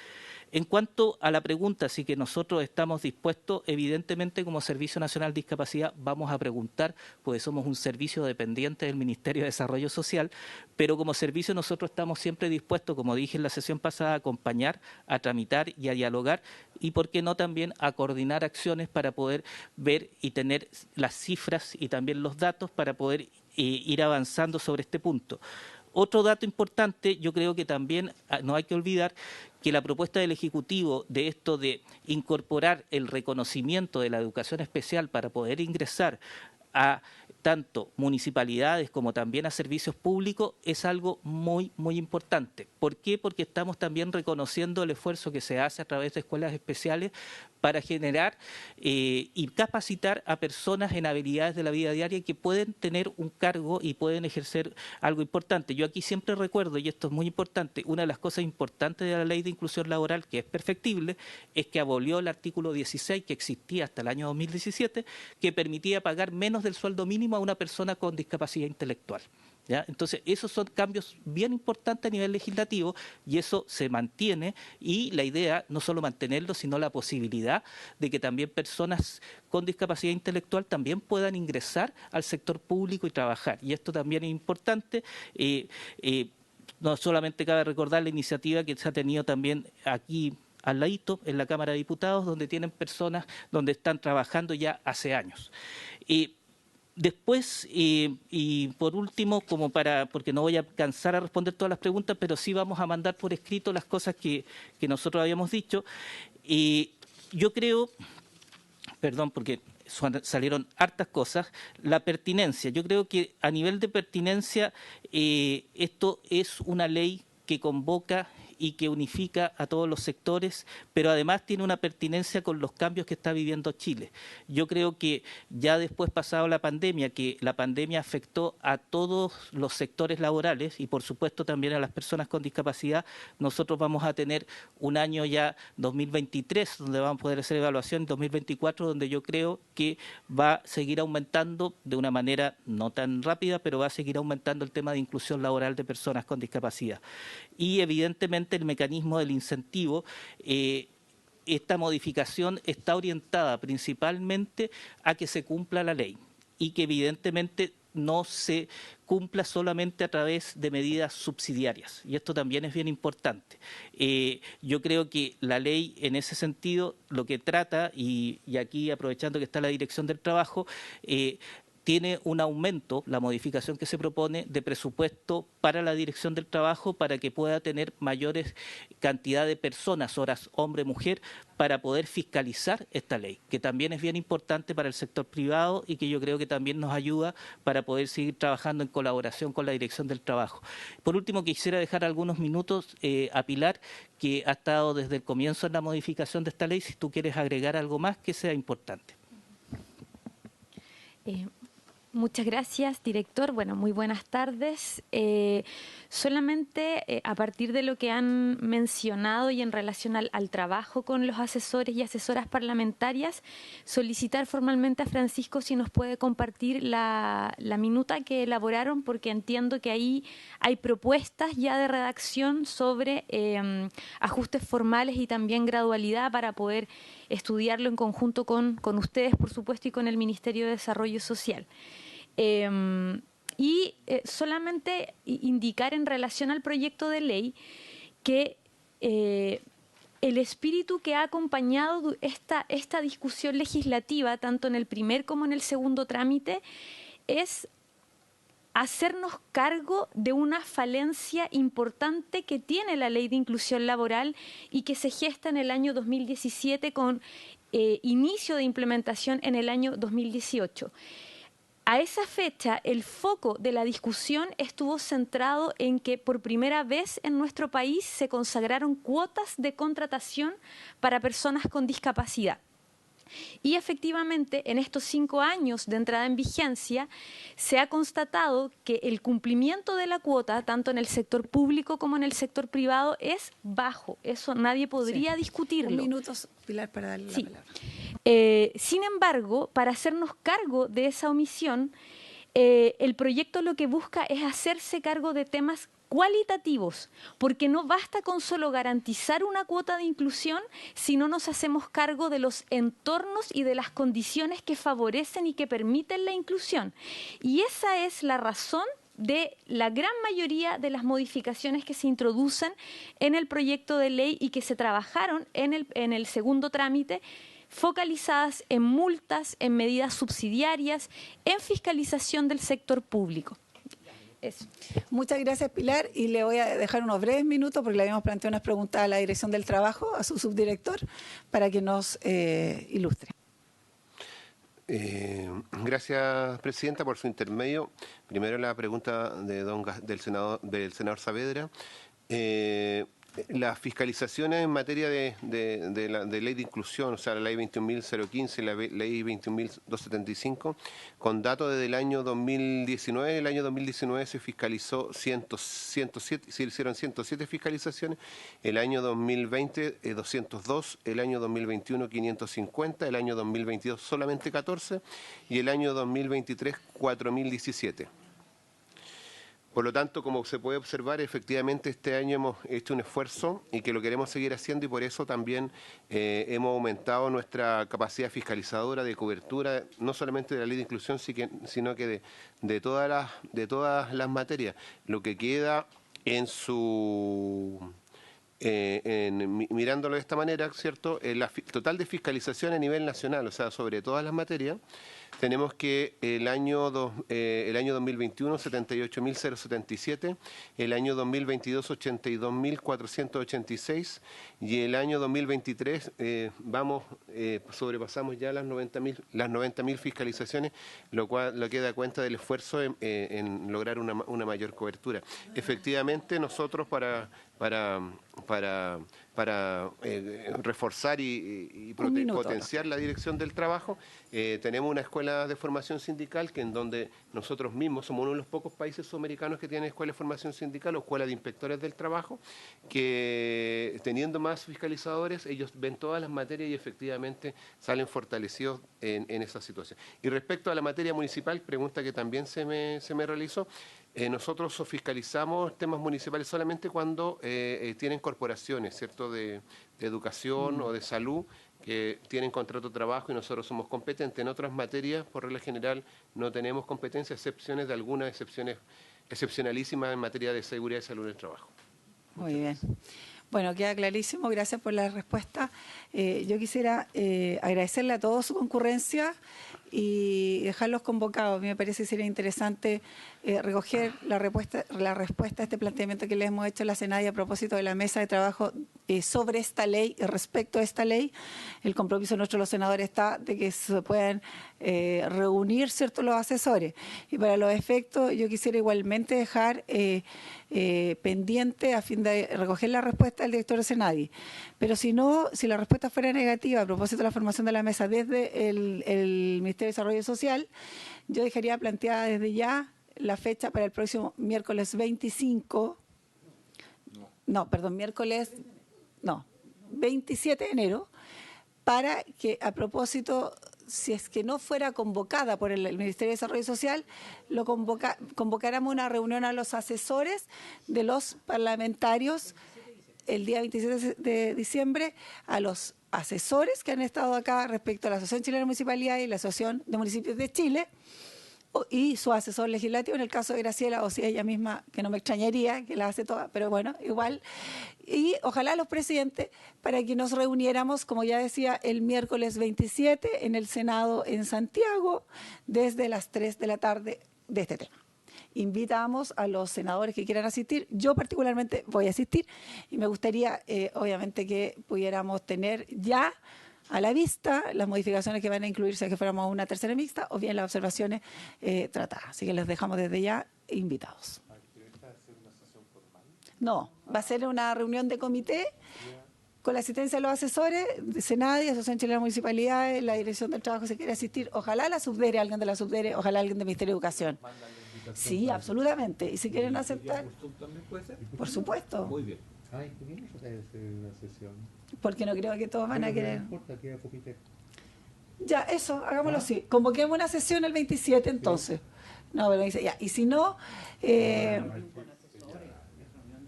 En cuanto a la pregunta, si que nosotros estamos dispuestos, evidentemente como Servicio Nacional de Discapacidad vamos a preguntar, pues somos un servicio dependiente del Ministerio de Desarrollo Social, pero como servicio nosotros estamos siempre dispuestos, como dije en la sesión pasada, a acompañar, a tramitar y a dialogar, y por qué no también a coordinar acciones para poder ver y tener las cifras y también los datos para poder ir avanzando sobre este punto. Otro dato importante, yo creo que también no hay que olvidar que la propuesta del Ejecutivo de esto de incorporar el reconocimiento de la educación especial para poder ingresar a tanto municipalidades como también a servicios públicos es algo muy, muy importante. ¿Por qué? Porque estamos también reconociendo el esfuerzo que se hace a través de escuelas especiales para generar y capacitar a personas en habilidades de la vida diaria que pueden tener un cargo y pueden ejercer algo importante. Yo aquí siempre recuerdo, y esto es muy importante, una de las cosas importantes de la Ley de Inclusión Laboral, que es perfectible, es que abolió el artículo 16 que existía hasta el año 2017, que permitía pagar menos del sueldo mínimo a una persona con discapacidad intelectual. ¿Ya? Entonces, esos son cambios bien importantes a nivel legislativo, y eso se mantiene, y la idea no solo mantenerlo, sino la posibilidad de que también personas con discapacidad intelectual también puedan ingresar al sector público y trabajar. Y esto también es importante. No solamente cabe recordar la iniciativa que se ha tenido también aquí al ladito, en la Cámara de Diputados, donde tienen personas, donde están trabajando ya hace años. Después, y por último, porque no voy a alcanzar a responder todas las preguntas, pero sí vamos a mandar por escrito las cosas que nosotros habíamos dicho. Yo creo, perdón, porque salieron hartas cosas, la pertinencia. Yo creo que a nivel de pertinencia, esto es una ley que convoca y que unifica a todos los sectores, pero además tiene una pertinencia con los cambios que está viviendo Chile. Yo creo que ya después, pasado la pandemia, que la pandemia afectó a todos los sectores laborales y por supuesto también a las personas con discapacidad, nosotros vamos a tener un año ya 2023 donde vamos a poder hacer evaluación, 2024 donde yo creo que va a seguir aumentando de una manera no tan rápida, pero va a seguir aumentando el tema de inclusión laboral de personas con discapacidad. Y evidentemente el mecanismo del incentivo, esta modificación está orientada principalmente a que se cumpla la ley y que evidentemente no se cumpla solamente a través de medidas subsidiarias. Y esto también es bien importante. Yo creo que la ley en ese sentido lo que trata, y aquí aprovechando que está la Dirección del Trabajo, tiene un aumento, la modificación que se propone, de presupuesto para la Dirección del Trabajo para que pueda tener mayores cantidad de personas, horas hombre-mujer, para poder fiscalizar esta ley, que también es bien importante para el sector privado y que yo creo que también nos ayuda para poder seguir trabajando en colaboración con la Dirección del Trabajo. Por último, quisiera dejar algunos minutos a Pilar, que ha estado desde el comienzo en la modificación de esta ley, si tú quieres agregar algo más que sea importante. Muchas gracias, director. Bueno, muy buenas tardes. Solamente a partir de lo que han mencionado y en relación al trabajo con los asesores y asesoras parlamentarias, solicitar formalmente a Francisco si nos puede compartir la minuta que elaboraron, porque entiendo que ahí hay propuestas ya de redacción sobre ajustes formales y también gradualidad para poder estudiarlo en conjunto con ustedes, por supuesto, y con el Ministerio de Desarrollo Social. Solamente indicar en relación al proyecto de ley que el espíritu que ha acompañado esta discusión legislativa, tanto en el primer como en el segundo trámite, es hacernos cargo de una falencia importante que tiene la Ley de Inclusión Laboral y que se gesta en el año 2017 con inicio de implementación en el año 2018. A esa fecha, el foco de la discusión estuvo centrado en que por primera vez en nuestro país se consagraron cuotas de contratación para personas con discapacidad. Y efectivamente, en estos 5 años de entrada en vigencia, se ha constatado que el cumplimiento de la cuota, tanto en el sector público como en el sector privado, es bajo. Eso nadie podría discutirlo. 1 minuto, Pilar, para darle la palabra. Sin embargo, para hacernos cargo de esa omisión, el proyecto lo que busca es hacerse cargo de temas cualitativos, porque no basta con solo garantizar una cuota de inclusión si no nos hacemos cargo de los entornos y de las condiciones que favorecen y que permiten la inclusión. Y esa es la razón de la gran mayoría de las modificaciones que se introducen en el proyecto de ley y que se trabajaron en el segundo trámite, focalizadas en multas, en medidas subsidiarias, en fiscalización del sector público. Eso. Muchas gracias, Pilar, y le voy a dejar unos breves minutos porque le habíamos planteado unas preguntas a la Dirección del Trabajo, a su subdirector, para que nos ilustre. Gracias, Presidenta, por su intermedio. Primero la pregunta del senador Saavedra. Las fiscalizaciones en materia de ley de inclusión, o sea, la ley 21.015 y la ley 21.275, con datos desde el año 2019. El año 2019 se fiscalizó 107, se hicieron 107 fiscalizaciones, el año 2020 202, el año 2021 550, el año 2022 solamente 14 y el año 2023 4.017. Por lo tanto, como se puede observar, efectivamente este año hemos hecho un esfuerzo y que lo queremos seguir haciendo, y por eso también hemos aumentado nuestra capacidad fiscalizadora de cobertura, no solamente de la ley de inclusión, sino que de todas las materias. Lo que queda en mirándolo de esta manera, ¿cierto? La total de fiscalización a nivel nacional, o sea, sobre todas las materias, tenemos que el año 2021 78.077, el año 2022 82.486 y el año 2023 sobrepasamos ya las 90.000 fiscalizaciones, lo que da cuenta del esfuerzo en lograr una mayor cobertura. Efectivamente, nosotros para reforzar y potenciar la Dirección del Trabajo, tenemos una escuela de formación sindical en donde nosotros mismos somos uno de los pocos países sudamericanos que tienen escuela de formación sindical o escuela de inspectores del trabajo, que teniendo más fiscalizadores, ellos ven todas las materias y efectivamente salen fortalecidos en esa situación. Y respecto a la materia municipal, pregunta que también se me realizó, nosotros fiscalizamos temas municipales solamente cuando tienen corporaciones, ¿cierto?, de educación o de salud, que tienen contrato de trabajo y nosotros somos competentes. En otras materias, por regla general, no tenemos competencia, excepciones de algunas excepciones excepcionalísimas en materia de seguridad y salud en el trabajo. Muy bien. Bueno, queda clarísimo, gracias por la respuesta. Yo quisiera agradecerle a todos su concurrencia y dejarlos convocados. A mí me parece que sería interesante recoger la respuesta a este planteamiento que le hemos hecho a la Senadi a propósito de la mesa de trabajo sobre esta ley y respecto a esta ley. El compromiso nuestro los senadores está de que se puedan reunir, ¿cierto?, los asesores. Y para los efectos, yo quisiera igualmente dejar pendiente a fin de recoger la respuesta del director de Senadi. Pero si no, si la respuesta fuera negativa a propósito de la formación de la mesa desde el Ministerio de Desarrollo Social, yo dejaría planteada desde ya la fecha para el próximo miércoles 27 de enero, para que a propósito, si es que no fuera convocada por el Ministerio de Desarrollo Social, convocáramos una reunión a los asesores de los parlamentarios el día 27 de diciembre, a los asesores que han estado acá respecto a la Asociación Chilena de Municipalidades y la Asociación de Municipios de Chile, y su asesor legislativo, en el caso de Graciela, o si ella misma, que no me extrañaría, que la hace toda, pero bueno, igual. Y ojalá los presidentes, para que nos reuniéramos, como ya decía, el miércoles 27 en el Senado en Santiago, desde las 3 de la tarde de este tema. Invitamos a los senadores que quieran asistir. Yo particularmente voy a asistir y me gustaría, obviamente, que pudiéramos tener ya a la vista las modificaciones que van a incluirse, que fuéramos una tercera mixta, o bien las observaciones tratadas. Así que les dejamos desde ya invitados. No, va a ser una reunión de comité con la asistencia de los asesores, de Senadi, Asociación Chilena de Municipalidades, la Dirección del Trabajo si quiere asistir. Ojalá la subdere, alguien de la subdere, ojalá alguien del Ministerio de Educación. Sí, absolutamente. Y si quieren aceptar, por supuesto. Muy bien. Ay, ¿por qué no se hace una sesión? Porque no creo que todos van a querer. No importa, queda comité. Ya, eso, hagámoslo así. Convoquemos una sesión el 27 entonces. No, pero dice, ya. Y si no,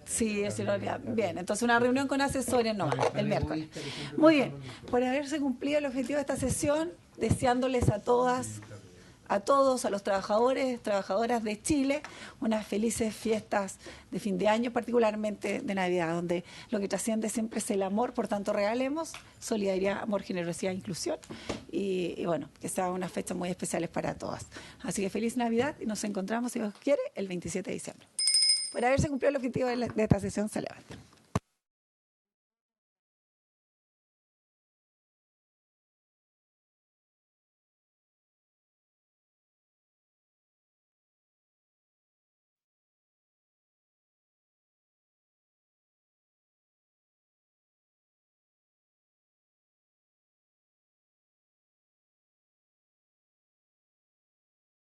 sí, bien, entonces una reunión con asesores no, el miércoles. Muy bien, por haberse cumplido el objetivo de esta sesión, deseándoles a todas, a todos, a los trabajadores, trabajadoras de Chile, unas felices fiestas de fin de año, particularmente de Navidad, donde lo que trasciende siempre es el amor, por tanto regalemos solidaridad, amor, generosidad, inclusión y bueno, que sean unas fechas muy especiales para todas. Así que feliz Navidad y nos encontramos, si Dios quiere, el 27 de diciembre. Por haberse cumplido el objetivo de esta sesión, se levantan.